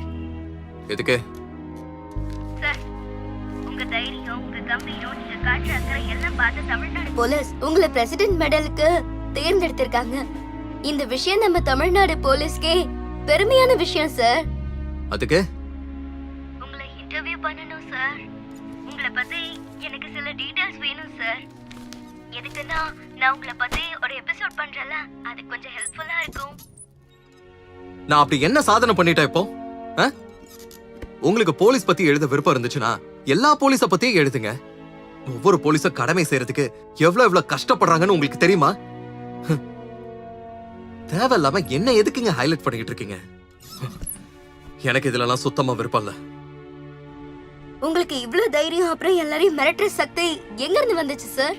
எதுக்கு? சார், உங்க தைரியம், உங்க கம்பீரம், நீங்க காட்டுற அக்கறை எல்லாம் பார்த்து தமிழ்நாடு போலீஸ் உங்களை பிரசிடென்ட் மெடலுக்கு தேர்ந்தெடுத்திருக்காங்க. இந்த விஷயம் நம்ம தமிழ்நாடு போலீஸ்க்கே பெருமையான விஷயம் சார். அதுக்கு உங்களை இன்டர்வியூ பண்ணனும் சார். உங்களை பத்தி எனக்கு சில டீடைல்ஸ் வேணும் சார். எதுக்குன்னா நான் உங்களை பத்தி ஒரு எபிசோட் பண்றேன்ல, அது கொஞ்சம் ஹெல்ப்ஃபுல்லா இருக்கும். நான் அப்படி என்ன சாதனை பண்ணிட்டேன் இப்போ? உங்களுக்கு போலீஸ் பத்தி எழுத விருப்பம் இருந்துச்சுன்னா எல்லா போலீஸ பத்தியும் எழுதுங்க. ஒவ்வொரு போலீஸ கடமை செய்யறதுக்கு எவ்வளவு கஷ்டப்படுறாங்கன்னு உங்களுக்கு தெரியுமா? தேவையில்லாம என்ன எதுக்குங்க ஹைலைட் பண்ணிட்டு இருக்கீங்க? எனக்கு இதுலலாம் சுத்தமா விருப்பம் இல்ல. உங்களுக்கு இவ்வளவு தைரியம் அப்புறம் எல்லாரையும் மிரட்டுற சக்தி எங்க இருந்து வந்துச்சு சார்?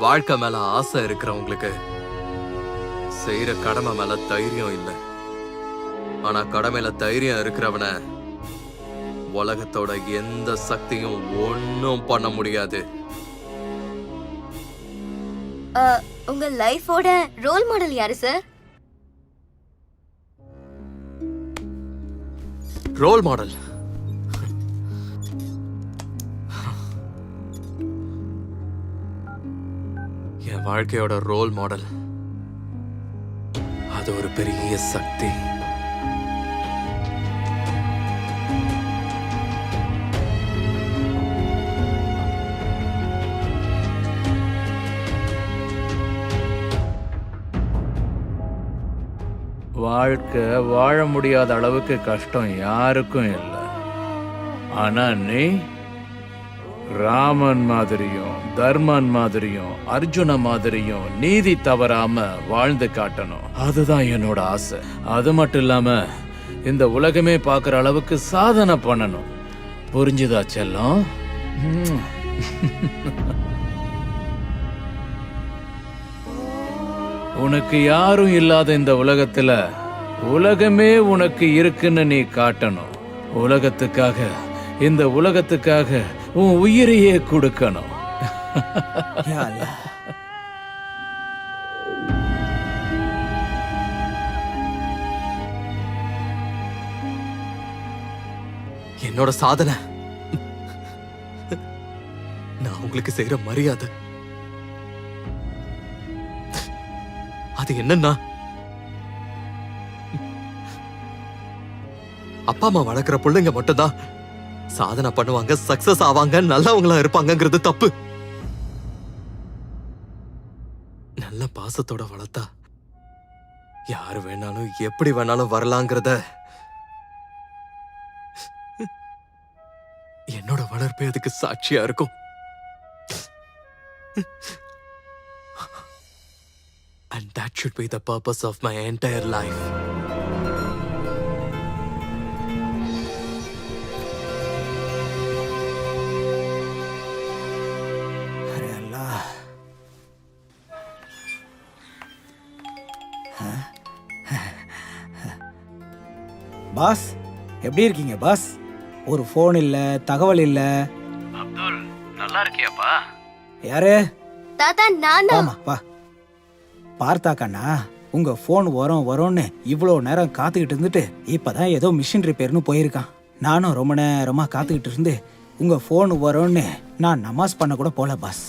வாழ்க்கை மேல ஆசை இருக்கிறவங்களுக்கு செய்யற கடமை மேல தைரியம் இல்ல. ஆனா கடமையில தைரியம் இருக்கிறவன உலகத்தோட எந்த சக்தியும் ஒன்னும் பண்ண முடியாது. உங்க லைஃபோட ரோல் மாடல் யாரு சார்? ரோல் மாடல் என் வாழ்க்கையோட ரோல் மாடல் அது ஒரு பெரிய சக்தி. வாழ்க்கை வாழ முடியாத அளவுக்கு கஷ்டம் யாருக்கும் இல்லை. ஆனா நீ ராமன் மாதிரியும் தர்மன் மாதிரியும் அர்ஜுன மாதிரியும் நீதி தவறாம வாழ்ந்து காட்டணும். அதுதான் என்னோட ஆசை. அது மட்டும் இல்லாம இந்த உலகமே பார்க்குற அளவுக்கு சாதனை பண்ணணும். புரிஞ்சுதா செல்லம்? உனக்கு யாரும் இல்லாத இந்த உலகத்துல உலகமே உனக்கு இருக்குன்னு நீ காட்டணும். உலகத்துக்காக, இந்த உலகத்துக்காக உன் உயிரையே கொடுக்கணும். என்னோட சாதனை, நான் உங்களுக்கு செய்யற மரியாதை. அது என்னன்னா, அப்பா அம்மா வளர்க்குற பிள்ளைங்க மட்டும்தான் சாதனை பண்ணுவாங்க, சக்சஸ் ஆவாங்க, நல்லவங்களா இருப்பாங்கங்கிறது தப்பு. நல்ல பாசத்தோட வளர்த்தா யாரு வேணாலும் எப்படி வேணாலும் வரலாங்கிறத என்னோட வளர்ப்பே அதுக்கு சாட்சியா இருக்கும். And that should be the purpose of my entire life. அரே அல்லாஹ். பாஸ் எப்படி இருக்கீங்க பாஸ்? ஒரு ஃபோன் இல்ல, தகவல் இல்ல. அப்துல், நல்லா இருக்கியாப்பா? யாரு? தாத்தா நான் தான். ஆமா வா. பார்த்தா கண்ணா, உங்க ஃபோன் வரும்னு இவ்வளோ நேரம் காத்துக்கிட்டு இருந்துட்டு இப்பதான் ஏதோ மிஷின் ரிப்பேர்னு போயிருக்கான். நானும் ரொம்ப நேரமா காத்துக்கிட்டு இருந்து உங்க ஃபோன் வரும்னு நான் நமாஸ் பண்ண கூட போல பாஸ்.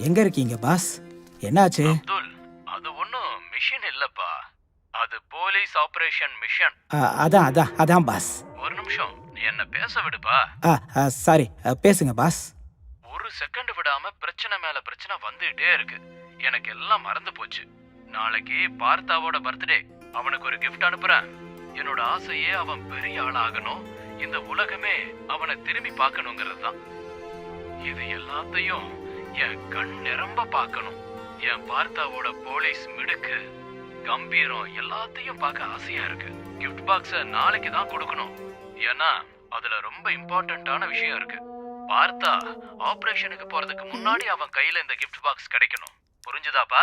எங்க இருக்கீங்க பாஸ்? என்னாச்சு? அப்துல், அது ஒண்ணும் மிஷன் இல்லப்பா, அது போலீஸ் ஆபரேஷன் மிஷன். அதான் பாஸ். ஒரு நிமிஷம், நீ என்ன பேச விடுப்பா. சாரி, பேசுங்க பாஸ். ஒரு செகண்ட் விடாம பிரச்சனை மேல பிரச்சனை வந்துட்டே இருக்கு. எனக்கு எல்லாம் மறந்து போச்சு. நாளைக்கு பார்த்தாவோட பர்த்டே. அவனுக்கு ஒரு கிஃப்ட் அனுப்புறேன். என்னோட ஆசையே அவன் பெரிய ஆளாகணும், இந்த உலகமே அவனை திரும்பி பார்க்கணுங்கிறது தான். இது எல்லாத்தையும் என் கண் நிரம்ப பார்க்கணும். என் பார்த்தாவோட போலீஸ் மிடுக்கு, கம்பீரம் எல்லாத்தையும் பார்க்க ஆசையா இருக்கு. கிஃப்ட் பாக்ஸ நாளைக்கு தான் கொடுக்கணும், ஏன்னா அதுல ரொம்ப இம்பார்ட்டன்டான விஷயம் இருக்கு. பார்த்தா ஆபரேஷனுக்கு போறதுக்கு முன்னாடி அவன் கையில இந்த கிஃப்ட் பாக்ஸ் கிடைக்கணும். புரிஞ்சுதாப்பா?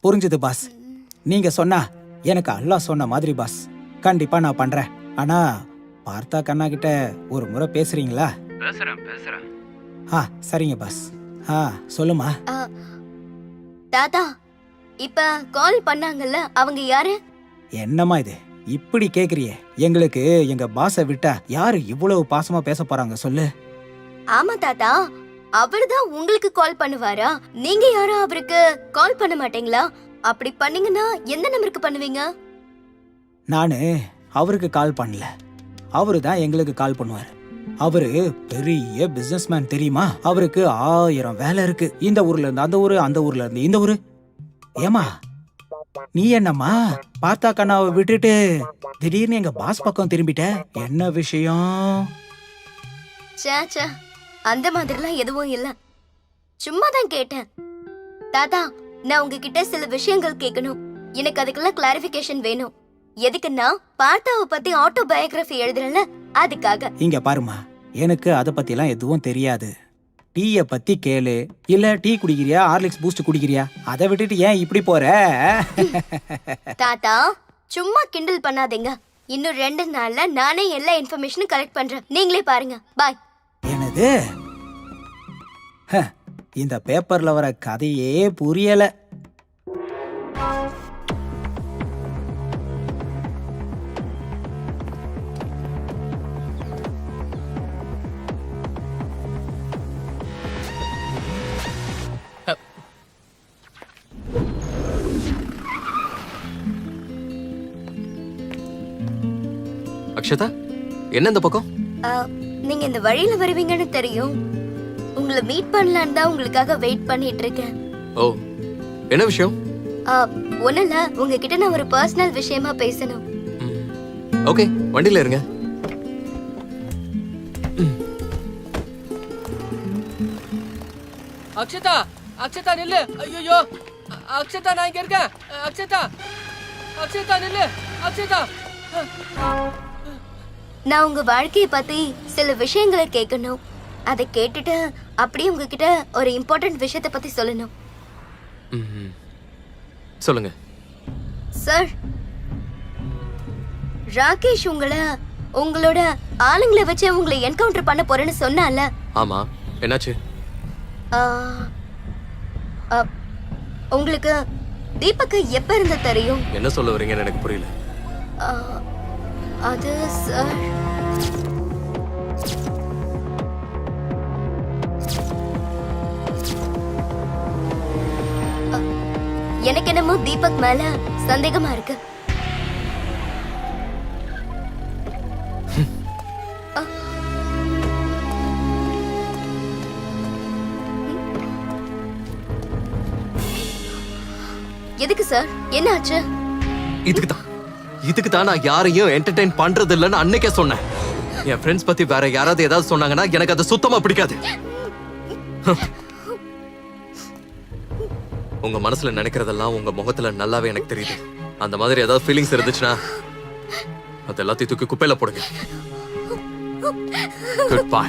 புரிஞ்சுது பாஸ். நீங்க சொன்னா எனக்கு அல்லாஹ் சொன்ன மாதிரி பாஸ். கண்டிப்பா நான் பண்றேன். ஆனா பார்த்தா கண்ணா கிட்ட ஒரு முறை பேசுறீங்களா? பேசுறேன். சரிங்க பாஸ். சொல்லுமா. தாத்தா, இப்ப கால் பண்ணாங்கல்ல, அவங்க யாரு? என்னம்மா இது இப்படி கேக்குறியே? எங்களுக்கு எங்க பாஸை விட்டா யாரு இவ்வளவு பாசமா பேச போறாங்க சொல்லு? ஆமா தாத்தா, அவர்தான் உங்களுக்கு கால் பண்ணுவாரா? நீங்க யாரும் அவருக்கு கால் பண்ண மாட்டீங்களா? அப்படி பண்ணீங்கன்னா எந்த நம்பருக்கு பண்ணுவீங்க? நானு அவருக்கு கால் பண்ணல, அவரு தான் எங்களுக்கு கால் பண்ணுவாரு. அவரு பெரிய பிசினஸ்மேன் தெரியுமா? அவருக்கு 1000 வேலை இருக்கு. இந்த ஊர்ல இருந்து அந்த ஊரு, அந்த ஊர்ல இருந்து இந்த ஊரு. ஏமா நீ என்னம்மா பார்த்தா கண்ணாவை விட்டுட்டு திடீர்னு எங்க பாஸ் பக்கம் திரும்பிட்ட? என்ன விஷயம்? சே, அந்த மாதிரிலாம் எதுவும் இல்ல, சும்மா தான் கேட்டேன். தாத்தா, நான் உங்ககிட்ட சில விஷயங்கள் கேட்கணும். எனக்கு அதுக்கெல்லாம் கிளாரிபிகேஷன் வேணும். எதுக்குன்னா, பார்த்தாவை பத்தி ஆட்டோபயோகிராஃபி எழுதுறல, அதுக்காக. இங்க பாருமா, எனக்கு அத பத்தி எல்லாம் எதுவும் தெரியாது. டீய பத்தி கேளு. இல்ல டீ குடிக்கிறியா, ஹார்லிக்ஸ் பூஸ்ட் குடிக்கிறியா? அதை விட்டுட்டு ஏன் இப்படி போற? தாத்தா, சும்மா கிண்டல் பண்ணாதீங்க. இன்னும் 2 நாள்ல நானே எல்லா இன்ஃபர்மேஷனும் கலெக்ட் பண்றேன். நீங்களே பாருங்க. பாய். என்னது? இந்த பேப்பர்ல வர கதையே புரியல. அக்ஷதா, என்ன இந்த பக்கம்? நீங்க இந்த வழியில வருவீங்கன்னு தெரியும். உங்களை மீட் பண்ணலான்னு தான் உங்களுக்காக வெயிட் பண்ணிட்டு இருக்கேன். ஓ, என்ன விஷயம்? ஒண்ணும் இல்ல, உங்ககிட்ட நான் ஒரு பர்சனல் விஷயமா பேசணும். ஓகே, வண்டியில இருங்க. அக்ஷதா நில்லு. ஐயோ அக்ஷதா, நான் இங்க இருக்கேன். அக்ஷதா நில்லு. அக்ஷதா, நான் உங்க வாழ்க்கைய பத்தி சில விஷயங்களை கேட்கணும். அதை கேட்டுட்டு அப்படியே உங்ககிட்ட ஒரு இம்பார்ட்டன்ட் விஷயத்தை பத்தி சொல்லணும். சொல்லுங்க சார். ராகேஷ் உங்களோட ஆளுங்களை வச்சு உங்களை என்கவுண்டர் பண்ண போறேன்னு சொன்னால? ஆமா, என்னாச்சு? உங்களுக்கு தீபக் எப்ப இருந்து தெரியும்? என்ன சொல்ல வரீங்கன்னு எனக்கு புரியல. அது சார், தீபக் மேல சந்தேகமா இருக்கு. எதுக்கு சார், என்ன ஆச்சு? இதுக்கு தான் நான் யாரையும் என்டர்டெயின் பண்றது இல்லைன்னு அன்னைக்கே சொன்னேன். என் ஃப்ரெண்ட்ஸ் பத்தி வேற யாராவது ஏதாவது சொன்னாங்கன்னா எனக்கு அது சுத்தமா பிடிக்காது. உங்க மனசுல நினைக்கிறதெல்லாம் உங்க முகத்துல நல்லாவே எனக்கு தெரியுது. அந்த மாதிரி ஏதாவது ஃபீலிங்ஸ் இருந்துச்சுன்னா அது எல்லாத்தையும் தூக்கி குப்பையில போடுங்க. Good bye.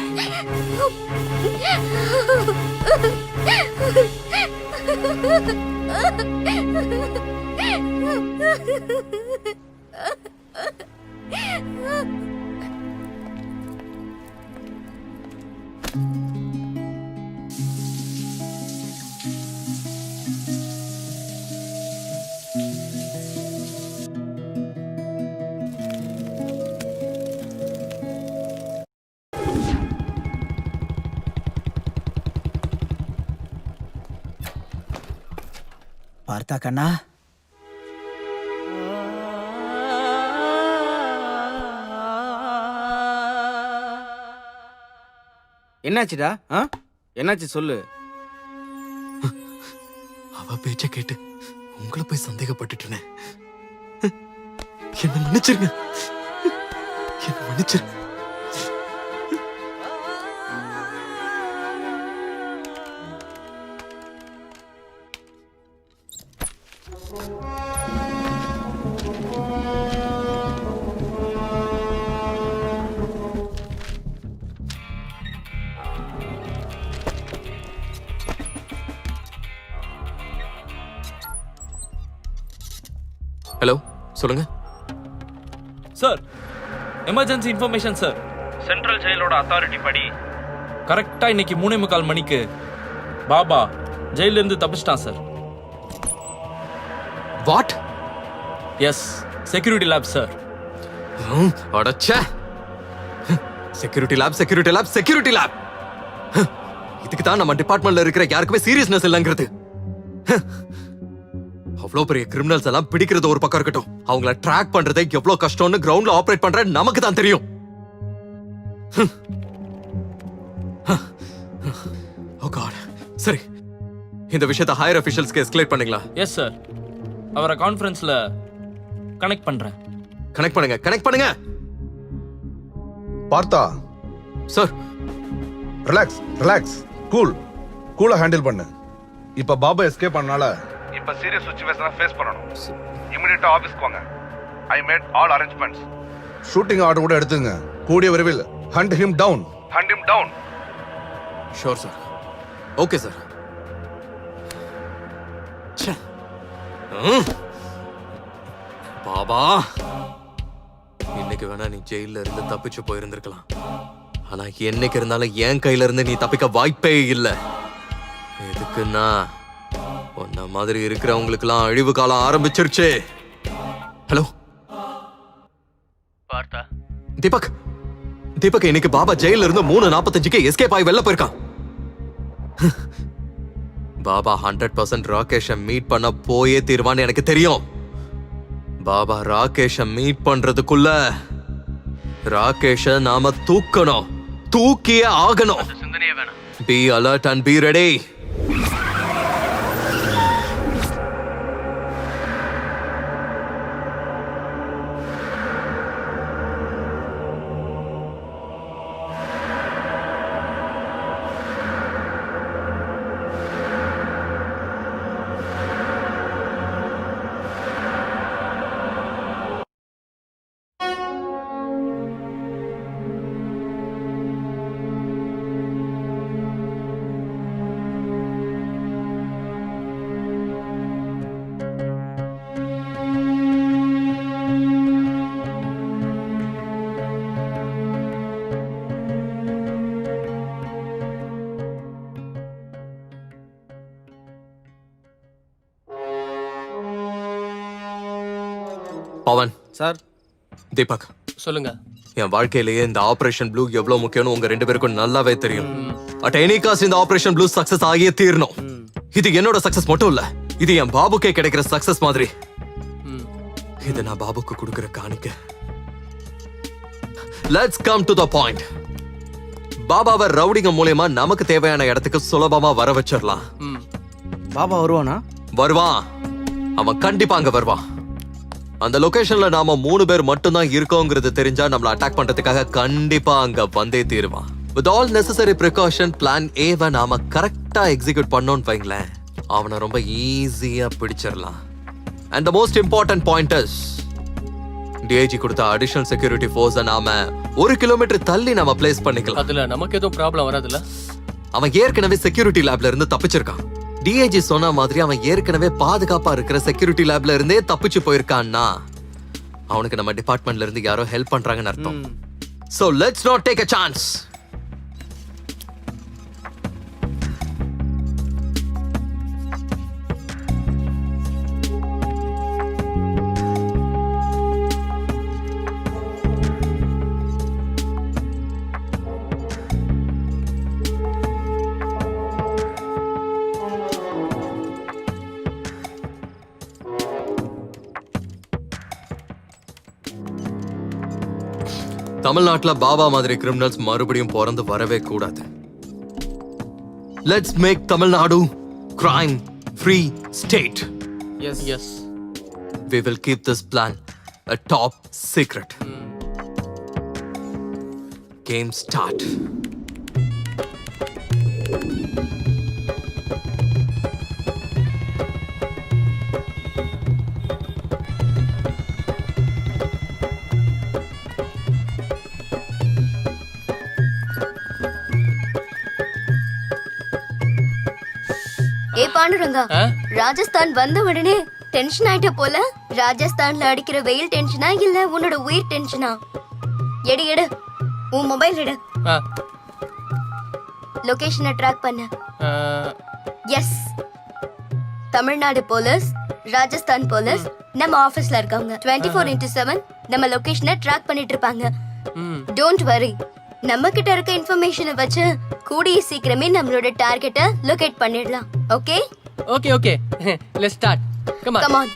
பார்த்தா கண்ணா, என்னாச்சுடா? என்னாச்சு சொல்லு. அவ பேச்ச கேட்டு உங்களை போய் சந்தேகப்பட்டுட்டேன். என்ன மன்னிச்சிருங்க, என்ன மன்னிச்சிருங்க. ஹலோ, சொல்லுங்க sir. Emergency information sir. Central ஜெயிலோட அத்தாரிட்டி படி கரெக்டா இன்னைக்கு 3:45 மணிக்கு பாபா ஜெயில இருந்து தப்பிச்சிட்டான் sir. What? Yes, security lapse sir. அடச்சே, security lapse security lapse security lapse. இதுக்கு தான் நம்ம டிபார்ட்மெண்ட்ல இருக்கிற யாருக்குமே சீரியஸ்னஸ் இல்லைங்கிறது. அவ்வளவு பெரிய கிரிமினல்ஸ் எல்லாம் பிடிக்கிறது ஒரு பக்கம் இருக்கட்டும், அவங்கள ட்ராக் பண்றதே எவ்வளவு கஷ்டம்னு கிரவுண்ட்ல ஆபரேட் பண்ற நமக்கு தான் தெரியும். ஓ காட். சரி, இந்த விஷயத்தை ஹையர் அபிஷியல்ஸ்க்கு எஸ்கலேட் பண்ணீங்களா? எஸ் சார், அவரை கான்ஃபரன்ஸ்ல கனெக்ட் பண்றேன். கனெக்ட் பண்ணுங்க, கனெக்ட் பண்ணுங்க. பார்த்தா சார், ரிலாக்ஸ் ரிலாக்ஸ், கூலா ஹேண்டில் பண்ணு. இப்ப பாபா எஸ்கேப் பண்ணனால இப்ப சீரியஸ் சிச்சுவேஷனை ஃபேஸ் பண்ணணும். இமிடியேட்டா ஆபீஸ்க்கு வாங்க. I made all arrangements. Shooting order கூட எடுத்துங்க. கூடிய விரைவில் hunt him down. Sure sir. Okay sir. Baba, இன்னைக்கு வேணா நீ ஜெயில இருந்து தப்பிச்சு போயிருந்திருக்கலாம். ஆனா என்னைக்கு இருந்தாலும் என் கையில இருந்து நீ தப்பிக்க வாய்ப்பே இல்லை. எதுக்குன்னா உன்ன மாதிரி இருக்கிறவங்களுக்கெல்லாம் அழிவு காலம் ஆரம்பிச்சிருச்சு. ஹலோ பார்த்தா, தீபக் இன்னைக்கு பாபா ஜெயில இருந்து 3:45க்கு எஸ்கேப் ஆகி வெளில போயிருக்கான். பாபா 100% ராகேஷை மீட் பண்ண போயே தீர்வான்னு எனக்கு தெரியும். பாபா ராகேஷை மீட் பண்றதுக்குள்ள ராகேஷை நாம தூக்கணும், தூக்கியே ஆகணும். சிந்தனையே வேணாம். Be alert and be ready. Pavan sir. Deepak, சொல்லுங்க. என் வாழ்க்கையிலேயே இந்த ஆபரேஷன் ப்ளூ எவ்வளவு முக்கியம்னு உங்க 2 பேருக்கும் நல்லாவே தெரியும். அட் எனி காஸ்ட் இந்த ஆபரேஷன் ப்ளூ சக்சஸ் ஆகியே தீரணும். இது என்னோட சக்சஸ் மட்டும் இல்ல, இது என் பாபுக்கே கிடைக்கிற சக்சஸ் மாதிரி. இதை நான் பாபுக்கு கொடுக்கிற காணிக்க. Let's come to the point. பாபாவை ரவுடிங்க மூலமா நமக்கு தேவையான இடத்துக்கு சுலபமா வர வச்சிடலாம். பாபா வருவானா? வருவான். அவன் கண்டிப்பா அங்க வருவான். அந்த லொகேஷன்ல நாம 3 பேர் மட்டும்தான் இருக்கோங்கிறது தெரிஞ்சா நம்மள அட்டாக் பண்றதுக்காக கண்டிப்பா அங்க வந்தே தீருவான். With all necessary precaution, plan A-வை நாம கரெக்டா எக்ஸிக்யூட் பண்ணோம்னு வைங்களேன், அவனை ரொம்ப ஈஸியா பிடிச்சிடலாம். And the most important point is, DIG கொடுத்த அடிஷனல் செக்யூரிட்டி ஃபோர்ஸை நாம 1 கிலோமீட்டர் தள்ளி நாம பிளேஸ் பண்ணிக்கலாம். அதுல நமக்கு எதுவும் ப்ராப்ளம் வராதுல்ல? அவன் ஏற்கனவே செக்யூரிட்டி லேப்ல இருந்து தப்பிச்சிருக்கான். DIG சொன்ன மாதிரி அவன் ஏற்கனவே பாதுகாப்பா இருக்கிற செக்யூரிட்டி லேப்ல இருந்தே தப்பிச்சு போயிருக்கான்னா அவனுக்கு நம்ம டிபார்ட்மெண்ட்ல இருந்து யாரோ ஹெல்ப் பண்றாங்கன்னு அர்த்தம். So let's not take a chance. தமிழ்நாட்டுல பாபா மாதிரி கிரிமினல்ஸ் மறுபடியும் பிறந்து வரவே கூடாது. Let's make Tamil Nadu crime free state. Yes. We will keep this plan a top secret. Game start. ஏ பாண்டுரங்கா, ராஜஸ்தான் வந்த உடனே டென்ஷன் ஆயிட்ட போல. ராஜஸ்தான்ல அடிக்கிற வெயில் டென்ஷனா இல்ல உன்னோட உயிர் டென்ஷனா? எடு உன் மொபைல் எடு. லொகேஷனை ட்ராக் பண்ணு. Yes, Tamil Nadu police, Rajasthan police நம்ம ஆபீஸ்ல இருக்காங்க. 24/7 நம்ம லொகேஷனை ட்ராக் பண்ணிட்டு இருப்பாங்க. டோன்ட் வரி, நம்ம கிட்ட இருக்க இன்ஃபர்மேஷனை வச்சு கூடிய சீக்கிரமே நம்மளோட டார்கெட்டை லொகேட் பண்ணிடலாம். Okay okay let's start. Come on.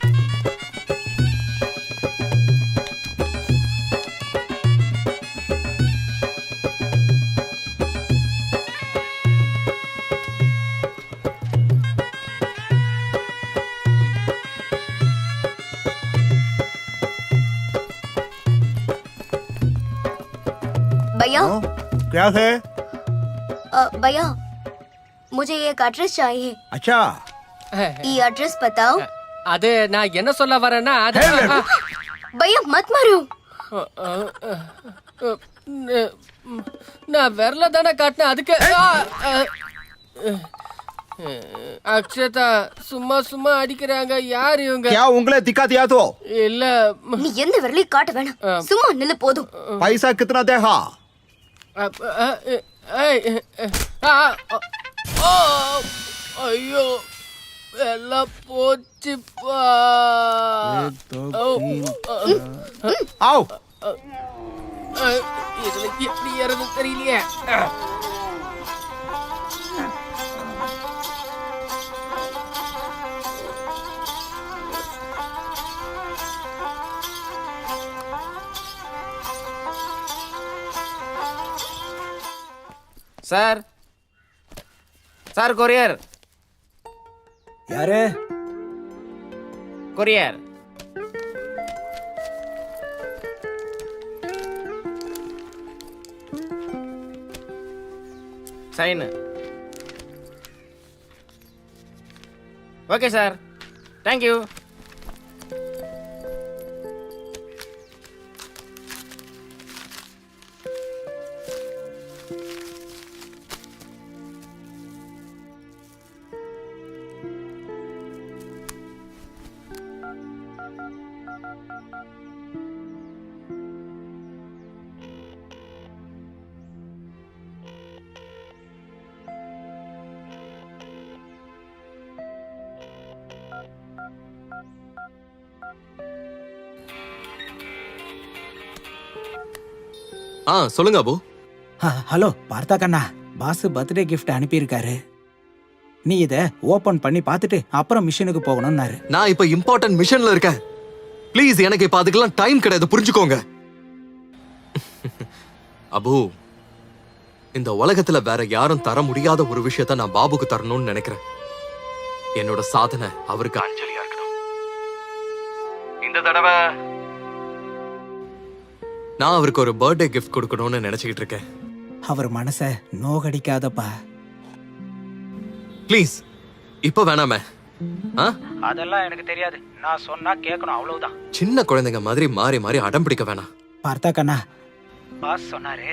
भैया क्या है? भैया मुझे एक एड्रेस चाहिए. अच्छा, ये एड्रेस बताओ. அது நான் என்ன சொல்ல வரேன்னா भैया मत मारो. நான் விரல தானே காட்டினேன். அதுக்கு அக்ஷதா சும்மா சும்மா அடிக்கிறாங்க. யார் இவங்க? क्या उंगली दिखा दिया तो? இல்ல, நீ எந்த விரலையும் காட்ட வேணாம், சும்மா நில்லு போதும். पैसा कितना देगा? ஐயோ எல்லாம் போச்சுப்பா. आओ. இதுல எப்படி ஏறது தெரியலையே. Sir sir courier. யாரு? Courier. Sign. Okay sir, thank you. சொல்லுங்க அபு. ஹலோ பார்த்தா கண்ணா, பாஸ் பர்த்டே கிஃப்ட் அனுப்பியிருக்காரு. நீ இதை ஓபன் பண்ணி பார்த்துட்டு அப்புறம் மிஷனுக்கு போகணும்னாரு. நான் இப்ப இம்பார்ட்டன்ட் மிஷன்ல இருக்கேன். ப்ளீஸ், எனக்கு இப்ப அதுக்கெல்லாம் டைம் கிடையாது, புரிஞ்சுக்கோங்க. அபு, இந்த உலகத்துல வேற யாரும் தர முடியாத ஒரு விஷயத்த நான் பாபுக்கு தரணும்னு நினைக்கிறேன். என்னோட சாதனை அவருக்கு அஞ்சலியா இருக்கணும். இந்த தடவை நான் அவருக்கு ஒரு பர்த்டே கிஃப்ட் கொடுக்கணும்னு நினைச்சுக்கிட்டு இருக்கேன். அவர் மனசை நோகடிக்காதப்பா. ப்ளீஸ், இப்ப வேணாமே. அதெல்லாம் எனக்கு தெரியாது, நான் சொன்னா கேட்கணும், அவ்வளவுதான். சின்ன குழந்தைங்க மாதிரி மாறி மாறி அடம் பிடிக்க வேணாம். பார்த்தா கண்ணா, பாஸ் சொன்னாரு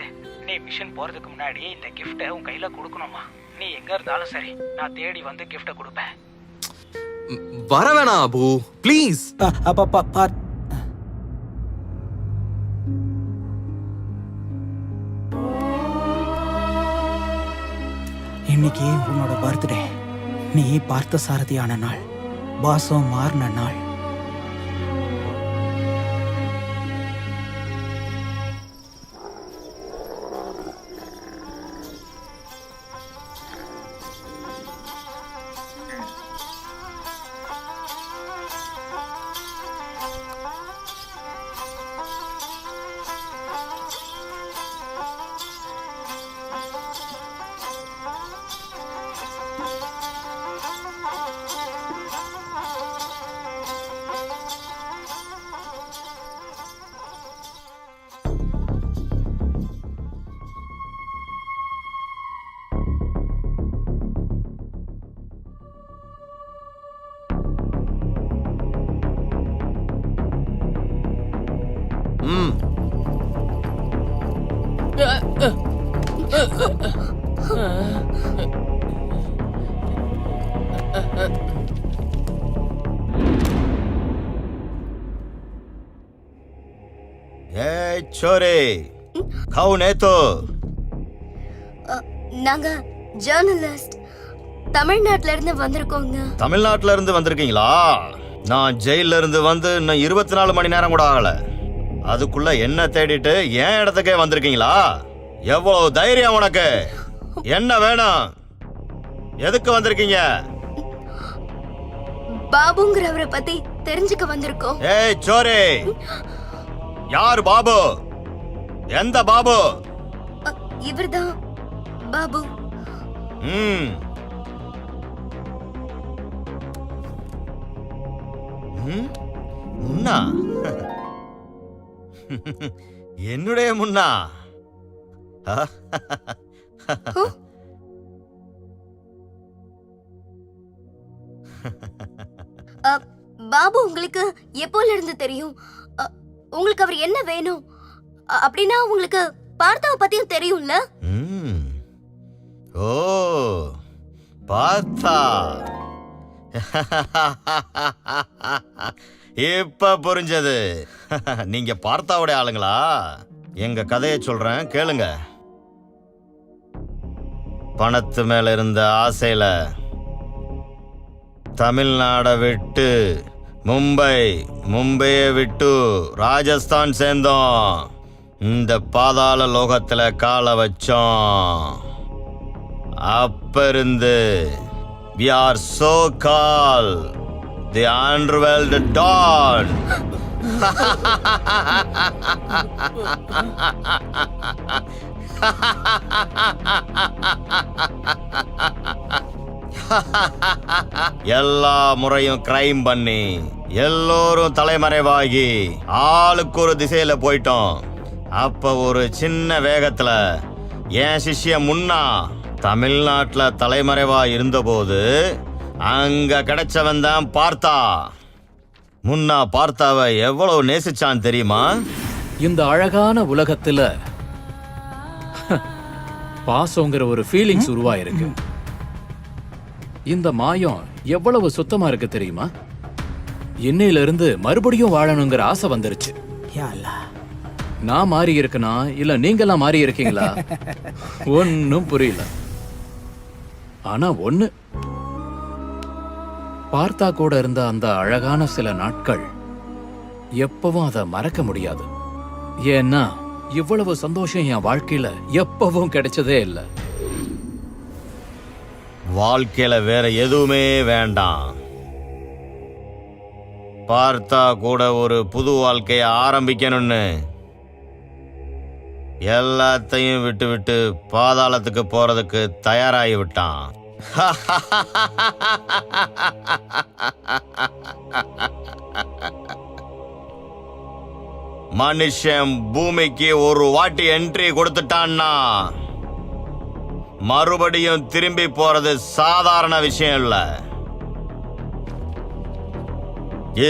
நீ மிஷன் போறதுக்கு முன்னாடி இந்த கிஃப்ட்டை உன் கையில கொடுக்கணுமா. நீ எங்க இருந்தாலும் சரி, நான் தேடி வந்து கிஃப்ட்டை கொடுப்பேன். வர வேணாம் அபு, ப்ளீஸ். இன்னைக்கு உன்னோட பர்த்டே. நீ பார்த்த சாரதியான நாள், பாசம் மாறின நாள். छोरे कौन है तो? நாங்க ஜர்னலிஸ்ட், தமிழ்நாட்டுல இருந்து வந்திருக்கோங்க. தமிழ்நாட்டுல இருந்து வந்திருக்கீங்களா? நான் ஜெயில இருந்து வந்து இன்னும் 24 மணி நேரம் கூட ஆகல. அதுக்குள்ள என்ன தேடிட்டு என் இடத்துக்கே வந்திருக்கீங்களா? எவ்வளவு தைரியம் உனக்கு? என்ன வேணும்? எதுக்கு வந்திருக்கீங்க? பாபுங்கிறவரை பத்தி தெரிஞ்சுக்க வந்திருக்கோம். ஏய் சோரே, யார் பாபு? எந்த பாபு? இவர்தான் பாபு. முன்னா? என்னுடைய முன்னா? பாபு உங்களுக்கு எப்போல இருந்து தெரியும்? உங்களுக்கு அவர் என்ன வேணும் அப்படின்னா உங்களுக்கு பார்த்தாவை பத்தியும் தெரியும்ல? ஓ, பார்த்தா இப்ப புரிஞ்சது. நீங்க பார்த்தாவுடைய ஆளுங்களா? எங்க கதையை சொல்றேன் கேளுங்க. பணத்து மேல இருந்த ஆசையில தமிழ்நாடை விட்டு மும்பையை விட்டு ராஜஸ்தான் சேர்ந்தோம். இந்த பாதாள லோகத்துல காலை வச்சோம். அப்ப இருந்து we are so called the underworld dawn. எல்லா முறையும் கிரைம் பண்ணி எல்லோரும் தலைமறைவாகி ஆளுக்கு ஒரு திசையில போயிட்டோம். அப்ப ஒரு சின்ன வேகத்துல என் சிஷ்ய முன்னா தமிழ்நாட்டுல தலைமறைவா இருந்தபோது அங்க கிடைச்சவன் தான் பார்த்தா. முன்னா பார்த்தாவ எவ்வளவு நேசிச்சான் தெரியுமா? இந்த அழகான உலகத்துல பாசங்கிற ஒரு ஃபீலிங்ஸ் உருவாயிருக்கு. இந்த மாயம் எவ்வளவு சுத்தமா இருக்கு தெரியுமா? இன்னையில இருந்து மறுபடியும் வாழணுங்கிற ஆசை வந்துருச்சு. நான் மாறி இருக்கனா இல்ல நீங்கெல்லாம் மாறி இருக்கீங்களா? ஒன்னும் புரியல. ஆனா ஒண்ணு, பார்த்தா கூட இருந்த அந்த அழகான சில நாட்கள் எப்பவும் அதை மறக்க முடியாது. ஏன்னா இவ்வளவு சந்தோஷம் என் வாழ்க்கையில எப்பவும் கிடைச்சதே இல்லை. வாழ்க்கையில வேற எதுவுமே வேண்டாம். பார்த்தா கூட ஒரு புது வாழ்க்கைய ஆரம்பிக்கணும்னு எல்லாத்தையும் விட்டு விட்டு பாதாளத்துக்கு போறதுக்கு தயாராகி விட்டான். மனுஷன் பூமிக்கு ஒரு வாட்டி என்ட்ரி கொடுத்துட்டான்னா மறுபடியும் திரும்பி போறது சாதாரண விஷயம் இல்ல.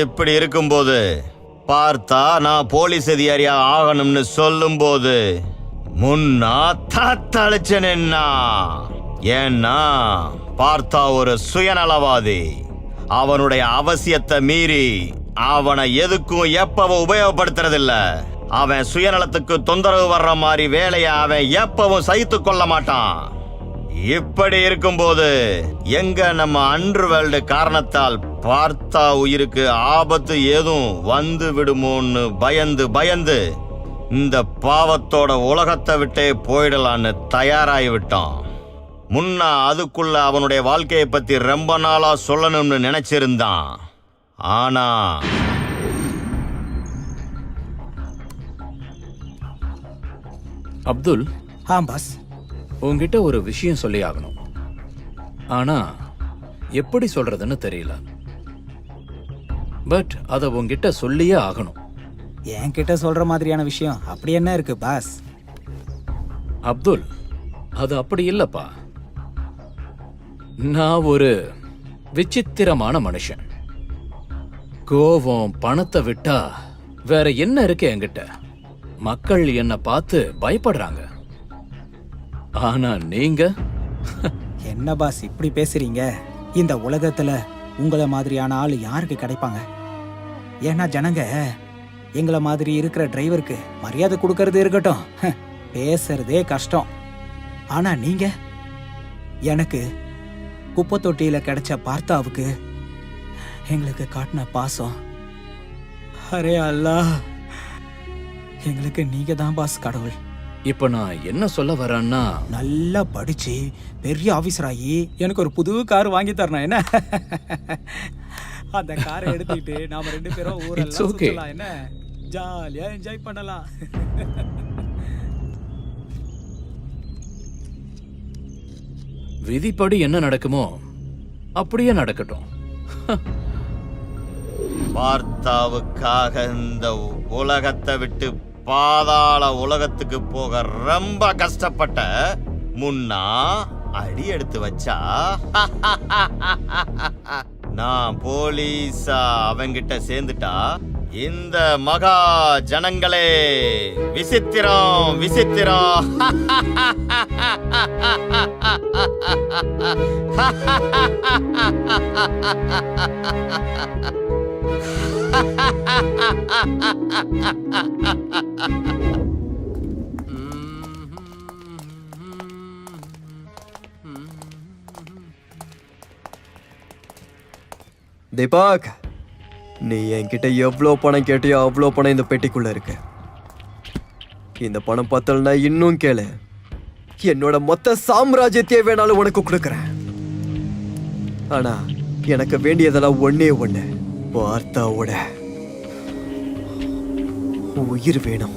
இப்படி இருக்கும்போது பார்த்தா நான் போலீஸ் அதிகாரியா ஆகணும்னு சொல்லும் போது முன்னா தத்தளிச்சு நின்னா. ஏன்னா பார்த்தா ஒரு சுயநலவாதி. அவனுடைய அவசியத்தை மீறி அவனை எதுக்கும் எப்பவும் உபயோகப்படுத்துறதில்ல. அவன் சுயநலத்துக்கு தொந்தரவு வர்ற மாதிரி வேலையை அவன் எப்பவும் சகித்து கொள்ள மாட்டான். இப்படி இருக்கும்போது எங்க நம்ம அண்டர்வேல்டு காரணத்தால் பார்த்தா உயிருக்கு ஆபத்து ஏதும் வந்து விடுமோன்னு பயந்து பயந்து இந்த பாவத்தோட உலகத்தை விட்டே போயிடலான்னு தயாராகி விட்டான். முன்னா அதுக்குள்ள அவனுடைய வாழ்க்கையை பத்தி ரொம்ப நாளா சொல்லணும்னு நினைச்சிருந்தான். ஆனா அப்துல், பாஸ், உன்கிட்ட ஒரு விஷயம் சொல்லி ஆகணும். ஆனா எப்படி சொல்றதுன்னு தெரியல. பட் அத உன்கிட்ட சொல்லியே ஆகணும். என்கிட்ட சொல்ற மாதிரியான விஷயம் அப்படி என்ன இருக்கு பாஸ்? அப்துல், அது அப்படி இல்லப்பா. நான் ஒரு விசித்திரமான மனுஷன். கோபம், பணத்தை விட்டா வேற என்ன இருக்கு என்கிட்ட? மக்கள் என்ன பார்த்து பயப்படுறாங்க. ஆனா நீங்க என்ன பாஸ் இப்படி பேசுறீங்க? இந்த உலகத்துல உங்களை மாதிரியான ஆளு யாருக்கு கிடைப்பாங்க? ஏன்னா ஜனங்க எங்களை மாதிரி இருக்கிற டிரைவருக்கு மரியாதை கொடுக்கறது இருக்கட்டும், பேசுறதே கஷ்டம். ஆனா நீங்க எனக்கு குப்பை தொட்டியில கிடைச்ச பார்த்தாவுக்கு எங்களுக்கு காட்டின பாசம், அரே அல்லாஹ், எங்களுக்கு நீங்க தான் பாஸ் கடவுள். இப்ப நான் என்ன சொல்ல வரேன்னா, நல்லா படிச்சு பெரிய ஆபீசர் ஆகி எனக்கு ஒரு புது கார் வாங்கி தரணும். என்ன அந்த காரை எடுத்துக்கிட்டு நாம 2 பேரும் ஊரெல்லாம் சுத்தலாம். என்ன ஜாலியா என்ஜாய் பண்ணலாம். விதிப்படி என்ன நடக்குமோ அப்படியே நடக்கட்டும். வார்த்தாவுக்காக இந்த உலகத்தை விட்டு பாதாள உலகத்துக்கு போக ரொம்ப கஷ்டப்பட்ட முன்னா அடி எடுத்து வச்சா நான் போலீஸா அவங்கிட்ட சேர்ந்துட்டா இந்த மகா ஜனங்களே விசித்திரம் விசித்திரம். தீபக், நீ என்கிட்ட எவ்வளோ பணம் கேட்டியோ அவ்வளோ பணம் இந்த பெட்டிக்குள்ள இருக்கு. இந்த பணம் பத்தலனா இன்னும் கேளு, என்னோட மொத்த சாம்ராஜ்யத்தையே வேணாலும் உனக்கு கொடுக்குறேன். ஆனா எனக்கு வேண்டியதெல்லாம் ஒண்ணே ஒண்ணு, வார்த்தாவோட உயிர் வேணும்.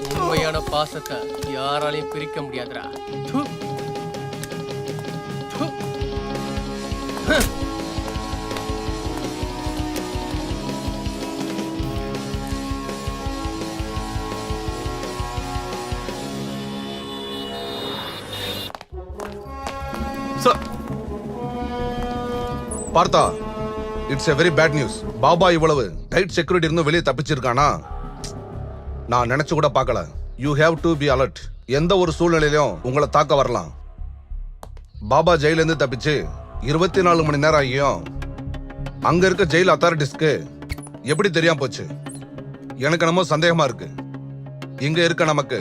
உண்மையான பாசத்தை யாராலையும் பிரிக்க முடியாதுடா. Partha, it's a very bad news. Baba இவ்வளவு டைட் செக்யூரிட்டி இருந்தும் வெளியே தப்பிச்சிருக்கானா நான் நினைச்சு கூட பார்க்கல. You have to be alert. எந்த ஒரு சூழ்நிலையிலும் உங்களை தாக்க வரலாம். பாபா ஜெயிலிருந்து தப்பிச்சு 24 மணி நேரம் ஆகியும் அங்க இருக்க ஜெயில் அத்தாரிட்டிஸ்க்கு எப்படி தெரியாம போச்சு? எனக்கு நம்ம சந்தேகமா இருக்கு. இங்க இருக்க நமக்கு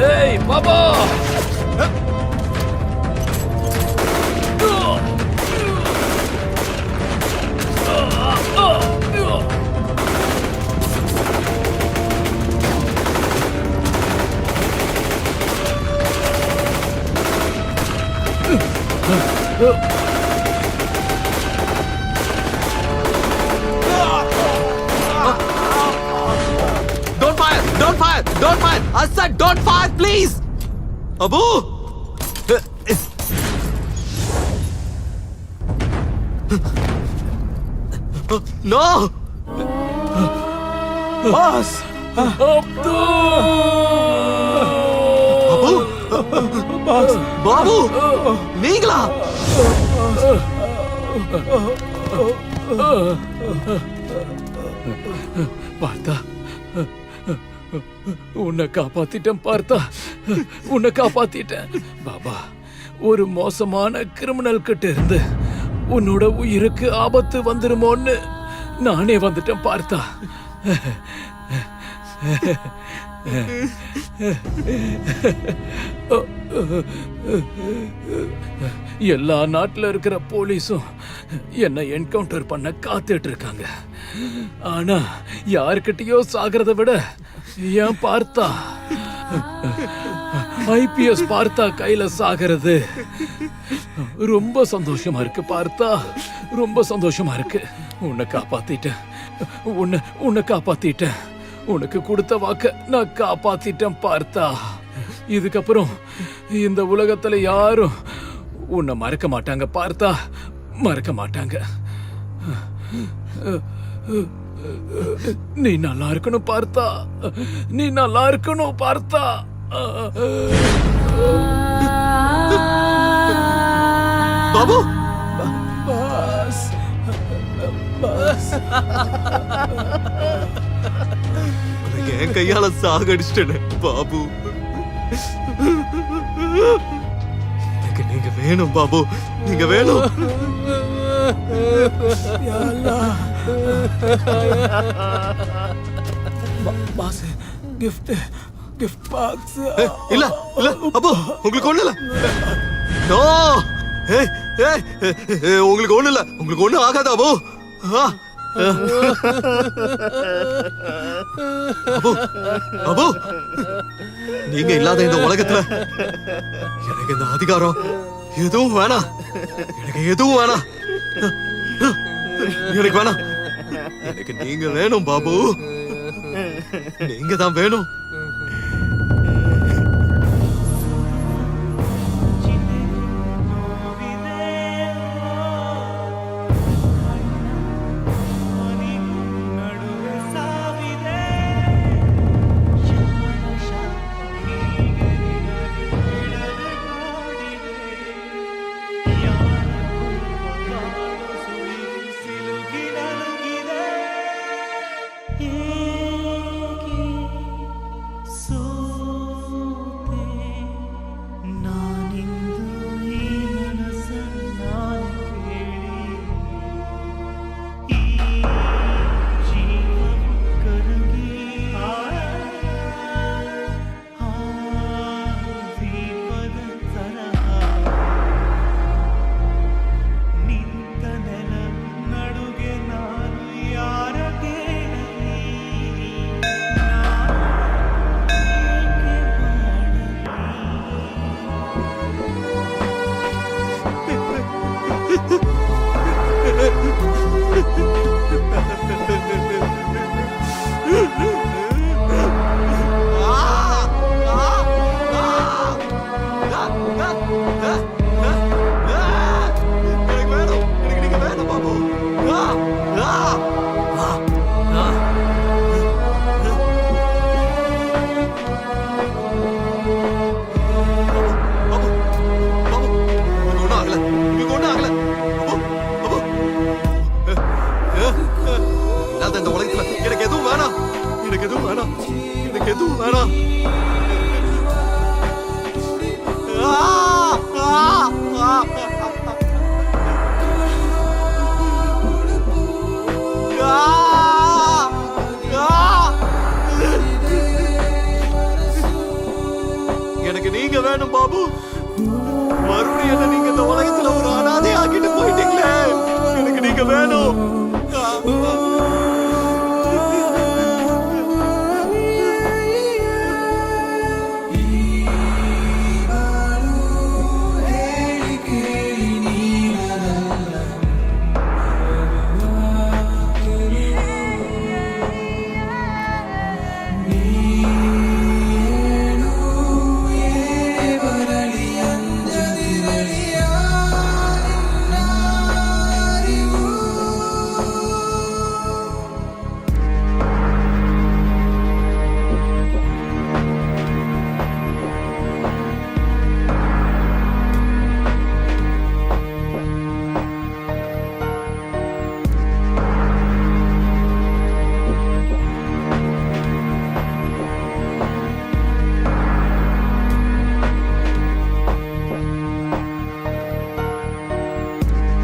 ஏய் Baba Don't fire! Don't fire! Don't fire! I said don't fire, please! Abu! No! Boss Abu! Boss Babu! நீங்களா? பார்த்தா உன்னை காப்பாத்திட்டேன் பார்த்தா உன்னை காப்பாத்திட்டேன் பாபா ஒரு மோசமான கிரிமினல் கிட்ட இருந்து உன்னோட உயிருக்கு ஆபத்து வந்துருமோன்னு நானே வந்துட்டேன் பார்த்தா எல்லா நாட்டுல இருக்கிற போலீஸும் என்ன என்கவுண்டர் பண்ண காத்துட்டு இருக்காங்க ஆனா யாருக்கிட்டயோ சாகிறத விட ஏன் பார்த்தா ஐபிஎஸ் பார்த்தா கையில சாகிறது ரொம்ப சந்தோஷமா இருக்கு பார்த்தா ரொம்ப சந்தோஷமா இருக்கு உன்னை காப்பாத்திட்டேன் உன்னை காப்பாத்திட்டேன் உனக்கு கொடுத்த வாக்க நான் காப்பாத்திட்டேன் பார்த்தா இதுக்கப்புறம் இந்த உலகத்துல யாரும் உன்னை மறக்க மாட்டாங்க பார்த்தா மறக்க மாட்டாங்க நீ நல்லா இருக்கணும் பார்த்தா நீ நல்லா இருக்கணும் பார்த்தா பாபு பாஸ் பாஸ் என் கையால சாகடிச்சிட்டேன் பாபு எனக்கு நீங்க வேணும் பாபு நீங்க வேணும் பாஸ் கிஃப்ட் கிஃப்ட் பாக்ஸ் இல்ல இல்ல அப்போ உங்களுக்கு ஒண்ணு இல்ல நோ உங்களுக்கு ஒண்ணு இல்ல உங்களுக்கு ஒண்ணு ஆகாதா அபு அபு அபு நீங்க இல்லாத இந்த உலகத்துல எனக்கு இந்த அதிகாரம் எதுவும் வேணாம் எனக்கு எதுவும் வேணாம் எனக்கு வேணாம் எனக்கு நீங்க வேணும் பாபு நீங்க தான் வேணும் எனக்கு நீங்க வேணும் பாபு.